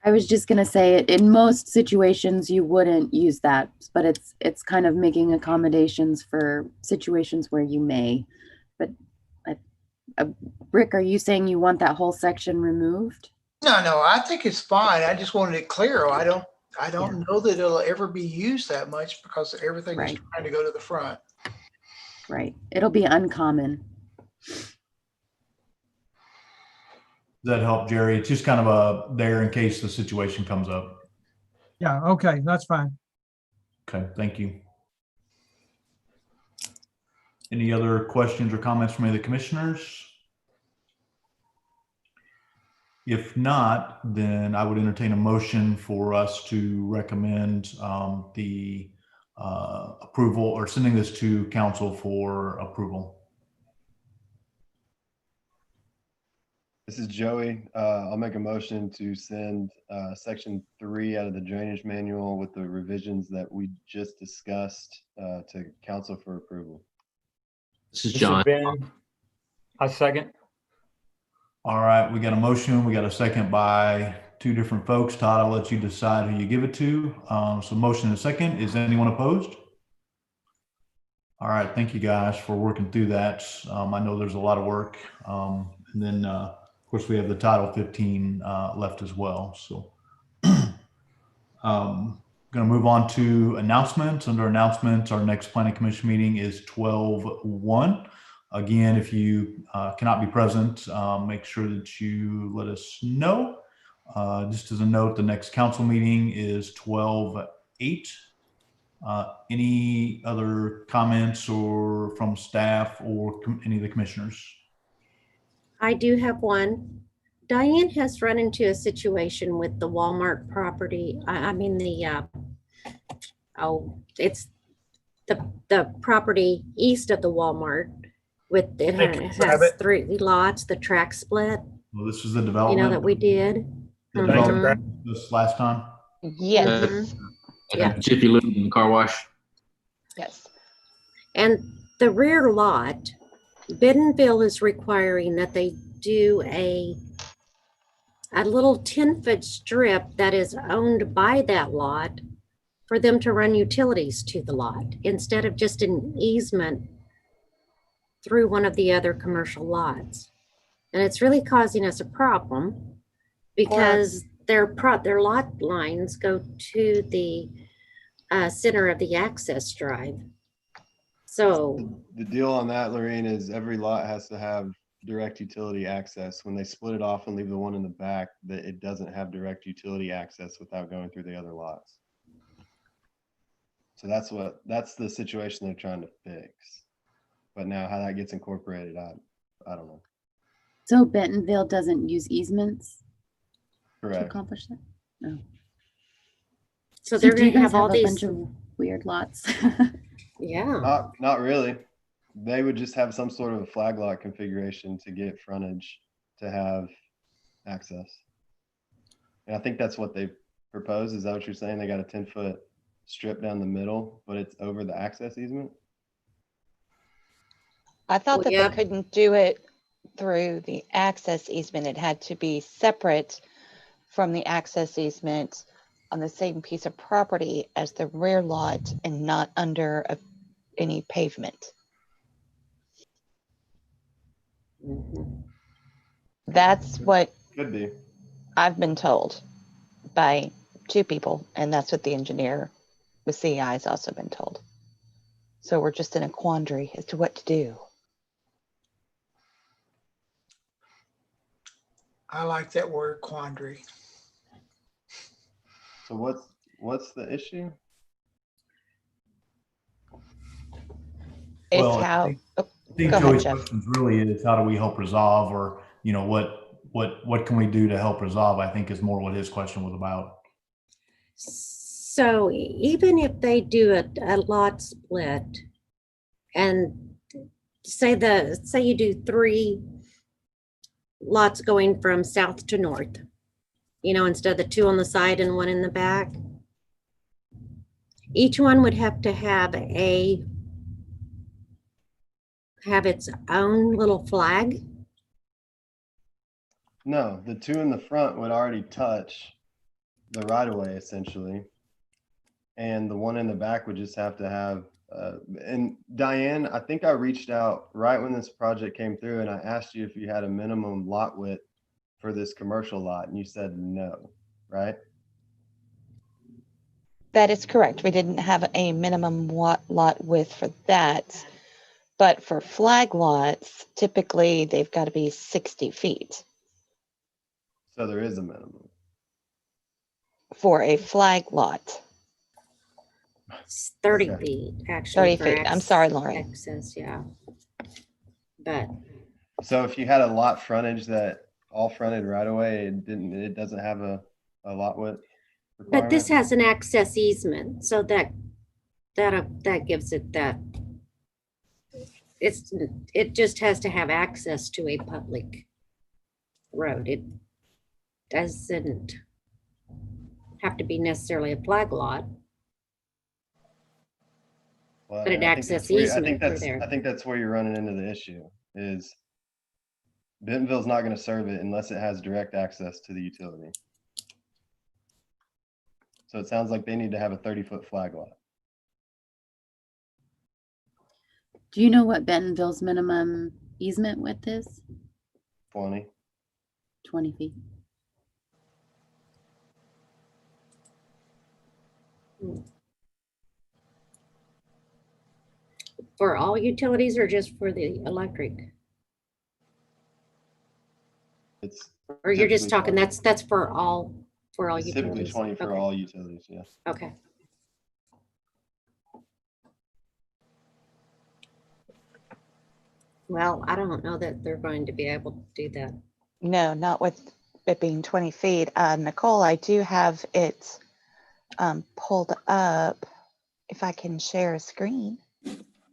I was just gonna say in most situations you wouldn't use that, but it's kind of making accommodations for situations where you may. But Rick, are you saying you want that whole section removed? No, I think it's fine. I just wanted it clear. I don't know that it'll ever be used that much because everything is trying to go to the front. Right. It'll be uncommon. Does that help, Jerry? It's just kind of there in case the situation comes up. Yeah, okay, that's fine. Okay, thank you. Any other questions or comments from any of the commissioners? If not, then I would entertain a motion for us to recommend the approval or sending this to council for approval. This is Joey. I'll make a motion to send section 3 out of the drainage manual with the revisions that we just discussed to council for approval. This is John. Ben. I second. All right, we got a motion. We got a second by two different folks. Todd, I'll let you decide who you give it to. So motion and a second. Is anyone opposed? All right, thank you guys for working through that. I know there's a lot of work. And then of course we have the Title 15 left as well. So going to move on to announcements. Under announcements, our next planning commission meeting is 12/1. Again, if you cannot be present, make sure that you let us know. Just as a note, the next council meeting is 12/8. Any other comments or from staff or any of the commissioners? I do have one. Diane has run into a situation with the Walmart property. It's the property east of the Walmart with it has 3 lots, the track split. Well, this is the development. That we did. The development this last time. Yes. Yeah. Jiffy Lube and car wash. Yes. And the rear lot, Bentonville is requiring that they do a little 10-foot strip that is owned by that lot for them to run utilities to the lot instead of just an easement through one of the other commercial lots. And it's really causing us a problem because their lot lines go to the center of the access drive. So the deal on that, Lorraine, is every lot has to have direct utility access. When they split it off and leave the one in the back, that it doesn't have direct utility access without going through the other lots. So that's the situation they're trying to fix. But now how that gets incorporated, I don't know. So Bentonville doesn't use easements Correct. to accomplish that? No. So they're do you going to guys have all a these bunch of weird lots. Yeah. Not really. They would just have some sort of a flag lot configuration to get frontage to have access. And I think that's what they propose. Is that what you're saying? They got a 10-foot strip down the middle, but it's over the access easement? I thought Well, that yeah. they couldn't do it through the access easement. It had to be separate from the access easement on the same piece of property as the rear lot and not under any pavement. That's what Could be. I've been told by two people, and that's what the engineer with CEI has also been told. So we're just in a quandary as to what to do. I like that word, quandary. So what's the issue? It's Well, how, I think go ahead, Joey's Jeff. questions really is how do we help resolve, or what can we do to help resolve? I think is more what his question was about. So even if they do a lot split and say you do 3 lots going from south to north, instead of the 2 on the side and 1 in the back, each one would have to have its own little flag. No, the 2 in the front would already touch the right of way essentially. And the 1 in the back would just have to have, and Diane, I think I reached out right when this project came through and I asked you if you had a minimum lot width for this commercial lot and you said no, right? That is correct. We didn't have a minimum lot width for that. But for flag lots, typically they've got to be 60 feet So there is a minimum. for a flag lot. It's 30 Okay. feet, actually. 30 for feet. I'm sorry, Lori. Access, yeah. But So if you had a lot frontage that all fronted right away, it doesn't have a lot width But this requirement? has an access easement, so that gives it that. It just has to have access to a public road. It doesn't have to be necessarily a flag lot, Well, but an I think access that's where- easement through there. I think that's where you're running into the issue is Bentonville's not going to serve it unless it has direct access to the utility. So it sounds like they need to have a 30-foot flag lot. Do you know what Bentonville's minimum easement width is? 20. 20 feet. For all utilities or just for the electric? It's Or you're just typically talking, 20. that's for all It's typically utilities? 20 for Okay. all utilities, yes. Okay. Well, I don't know that they're going to be able to do that. No, not with it being 20 feet. Nicole, I do have it pulled up. If I can share a screen.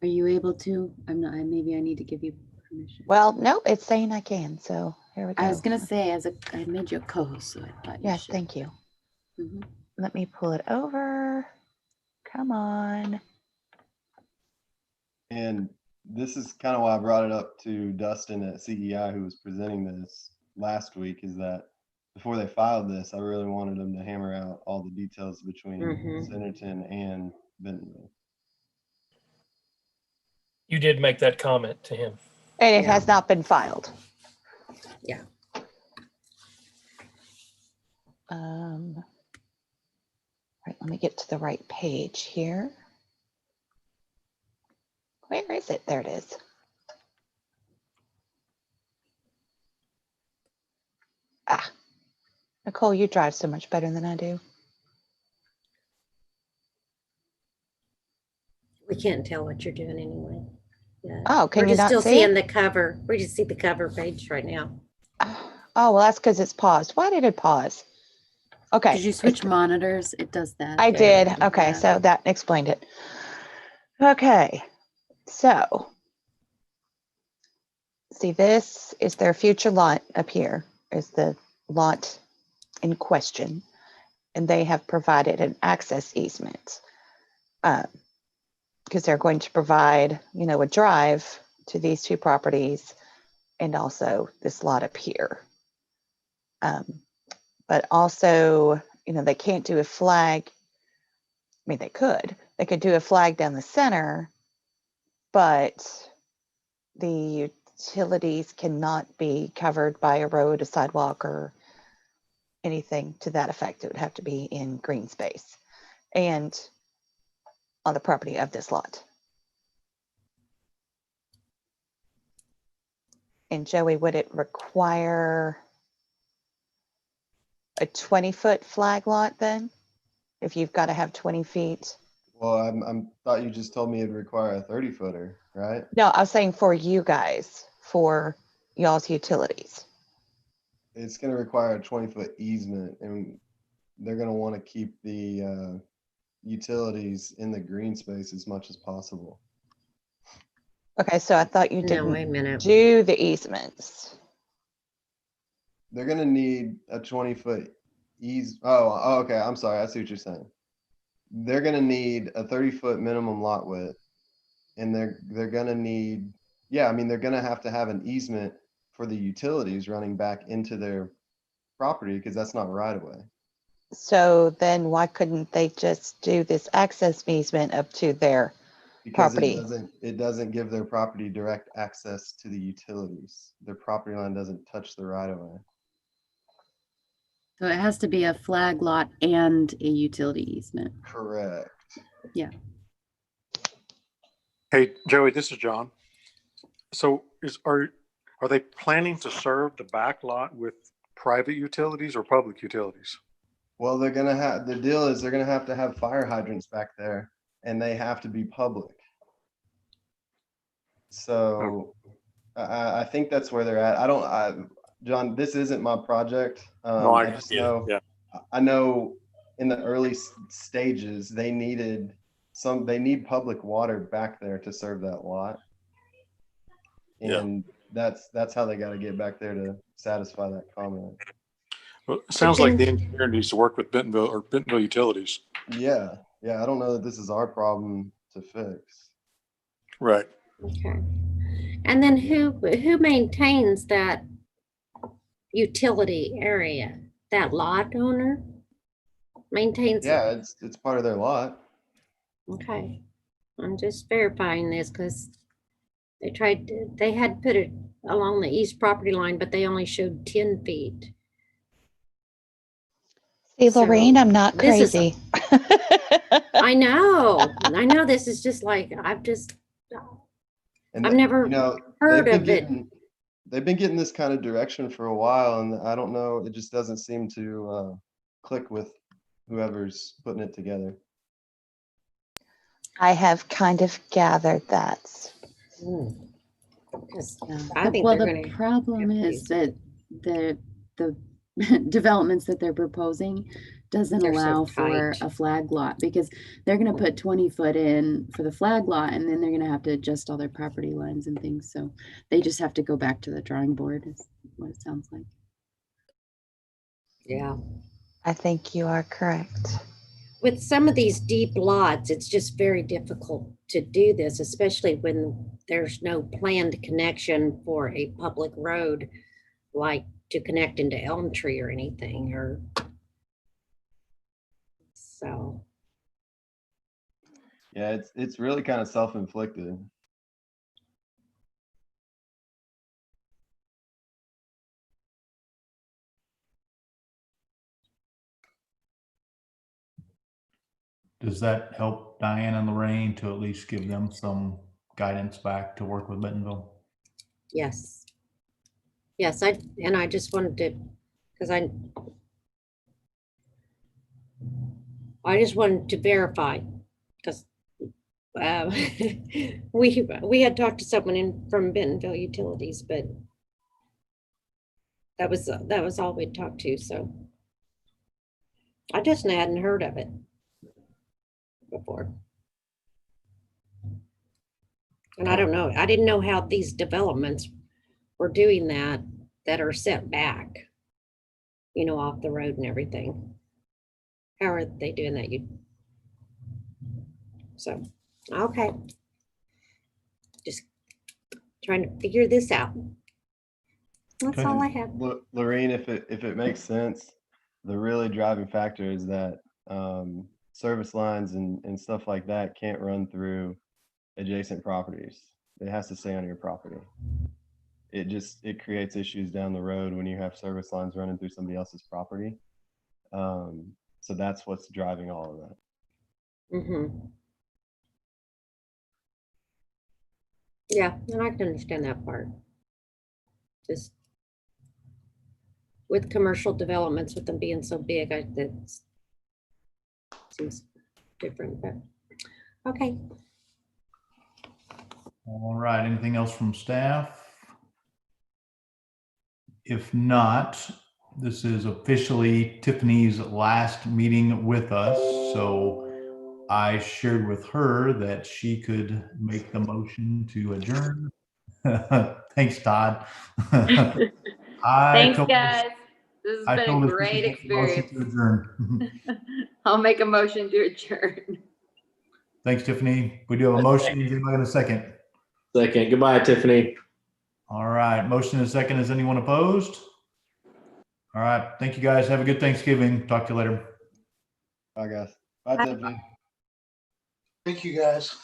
Are you able to? Maybe I need to give you permission. Well, no, it's saying I can. So here we go. I was gonna say, I made you a co-host, so I thought you Yes, should. thank you. Mhm. Let me pull it over. Come on. And this is kind of why I brought it up to Dustin at CEI, who was presenting this last week, is that before they filed this, I really wanted them to hammer out all the details between Centerton and Bentonville. You did make that comment to him. And it has not been filed. Yeah. Right, let me get to the right page here. Where is it? There it is. Ah, Nicole, you drive so much better than I do. We can't tell what you're doing anyway. Yeah. Oh, can We're you just not still see seeing it? the cover. We just see the cover page right now. Oh, well, that's because it's paused. Why did it pause? Okay. Did you switch monitors? It does that. I did. Okay, Yeah. so that explained it. Okay, so see, this is their future lot up here, is the lot in question, and they have provided an access easement because they're going to provide, a drive to these two properties and also this lot up here. But also, they can't do a flag. I mean, they could do a flag down the center, but the utilities cannot be covered by a road, a sidewalk, or anything to that effect. It would have to be in green space and on the property of this lot. And Joey, would it require a 20-foot flag lot then? If you've got to have 20 feet? Well, I'm thought you just told me it'd require a 30-footer, right? No, I was saying for you guys, for y'all's utilities. It's going to require a 20-foot easement, and they're going to want to keep the utilities in the green space as much as possible. Okay, so I thought you No, wait a didn't minute. do the easements. They're going to need a 20-foot Oh, okay. I'm sorry. I see what you're saying. They're going to need a 30-foot minimum lot width, and they're going to need, yeah, I mean, they're going to have an easement for the utilities running back into their property because that's not right of way. So then why couldn't they just do this access easement up to their Because property? it doesn't give their property direct access to the utilities. Their property line doesn't touch the right of way. So it has to be a flag lot and a utility easement. Correct. Yeah. Hey, Joey, this is John. So are they planning to serve the back lot with private utilities or public utilities? Well, the deal is they're gonna have to have fire hydrants back there, and they have to be public. So I think that's where they're at. John, this isn't my project. No, I just yeah, know, yeah. I know in the early stages, they need public water back there to serve that lot. And that's how they got to get back there to satisfy that comment. Well, it sounds like the engineer needs to work with Bentonville Utilities. Yeah. I don't know that this is our problem to fix. Right. Okay. And then who maintains that utility area? That lot owner maintains it? Yeah, it's part of their lot. Okay. I'm just verifying this because they had put it along the east property line, but they only showed 10 feet. See, Lorraine, I'm not This is- crazy. I know this is just like, I've never heard of it. They've been getting this kind of direction for a while, and I don't know, it just doesn't seem to click with whoever's putting it together. I have kind of gathered that. I think well, they're the gonna problem is that the developments that they're proposing doesn't They're so allow for tight. a flag lot because they're going to put 20 foot in for the flag lot and then they're going to have to adjust all their property lines and things. So they just have to go back to the drawing board is what it sounds like. Yeah. I think you are correct. With some of these deep lots, it's just very difficult to do this, especially when there's no planned connection for a public road, like to connect into Elm Tree or anything, or so. Yeah, it's really kind of self-inflicted. Does that help Diane and Lorraine to at least give them some guidance back to work with Bentonville? Yes. Yes, I just wanted to, because I just wanted to verify, because we had talked to someone from Bentonville Utilities, but that was all we'd talked to, so I just hadn't heard of it before. And I don't know, I didn't know how these developments were doing that are set back, off the road and everything. How are they doing that? So, okay. Just trying to figure this out. That's Okay. all I have. Lorraine, if it makes sense, the really driving factor is that service lines and stuff like that can't run through adjacent properties. It has to stay on your property. It creates issues down the road when you have service lines running through somebody else's property. So that's what's driving all of that. Mm-hmm. Yeah, and I can understand that part. Just with commercial developments, with them being so big, that seems different, but okay. All right, anything else from staff? If not, this is officially Tiffany's last meeting with us. So I shared with her that she could make the motion to adjourn. Thanks, Todd. Thanks, guys. This I has been told a her she great could make the motion experience. to adjourn. I'll make a motion to adjourn. Thanks, Tiffany. We do have a motion. Is anybody in a second? Second. Goodbye, Tiffany. All right. Motion and second. Is anyone opposed? All right. Thank you, guys. Have a good Thanksgiving. Talk to you later. Bye, guys. Bye, Tiffany. Thank you, guys.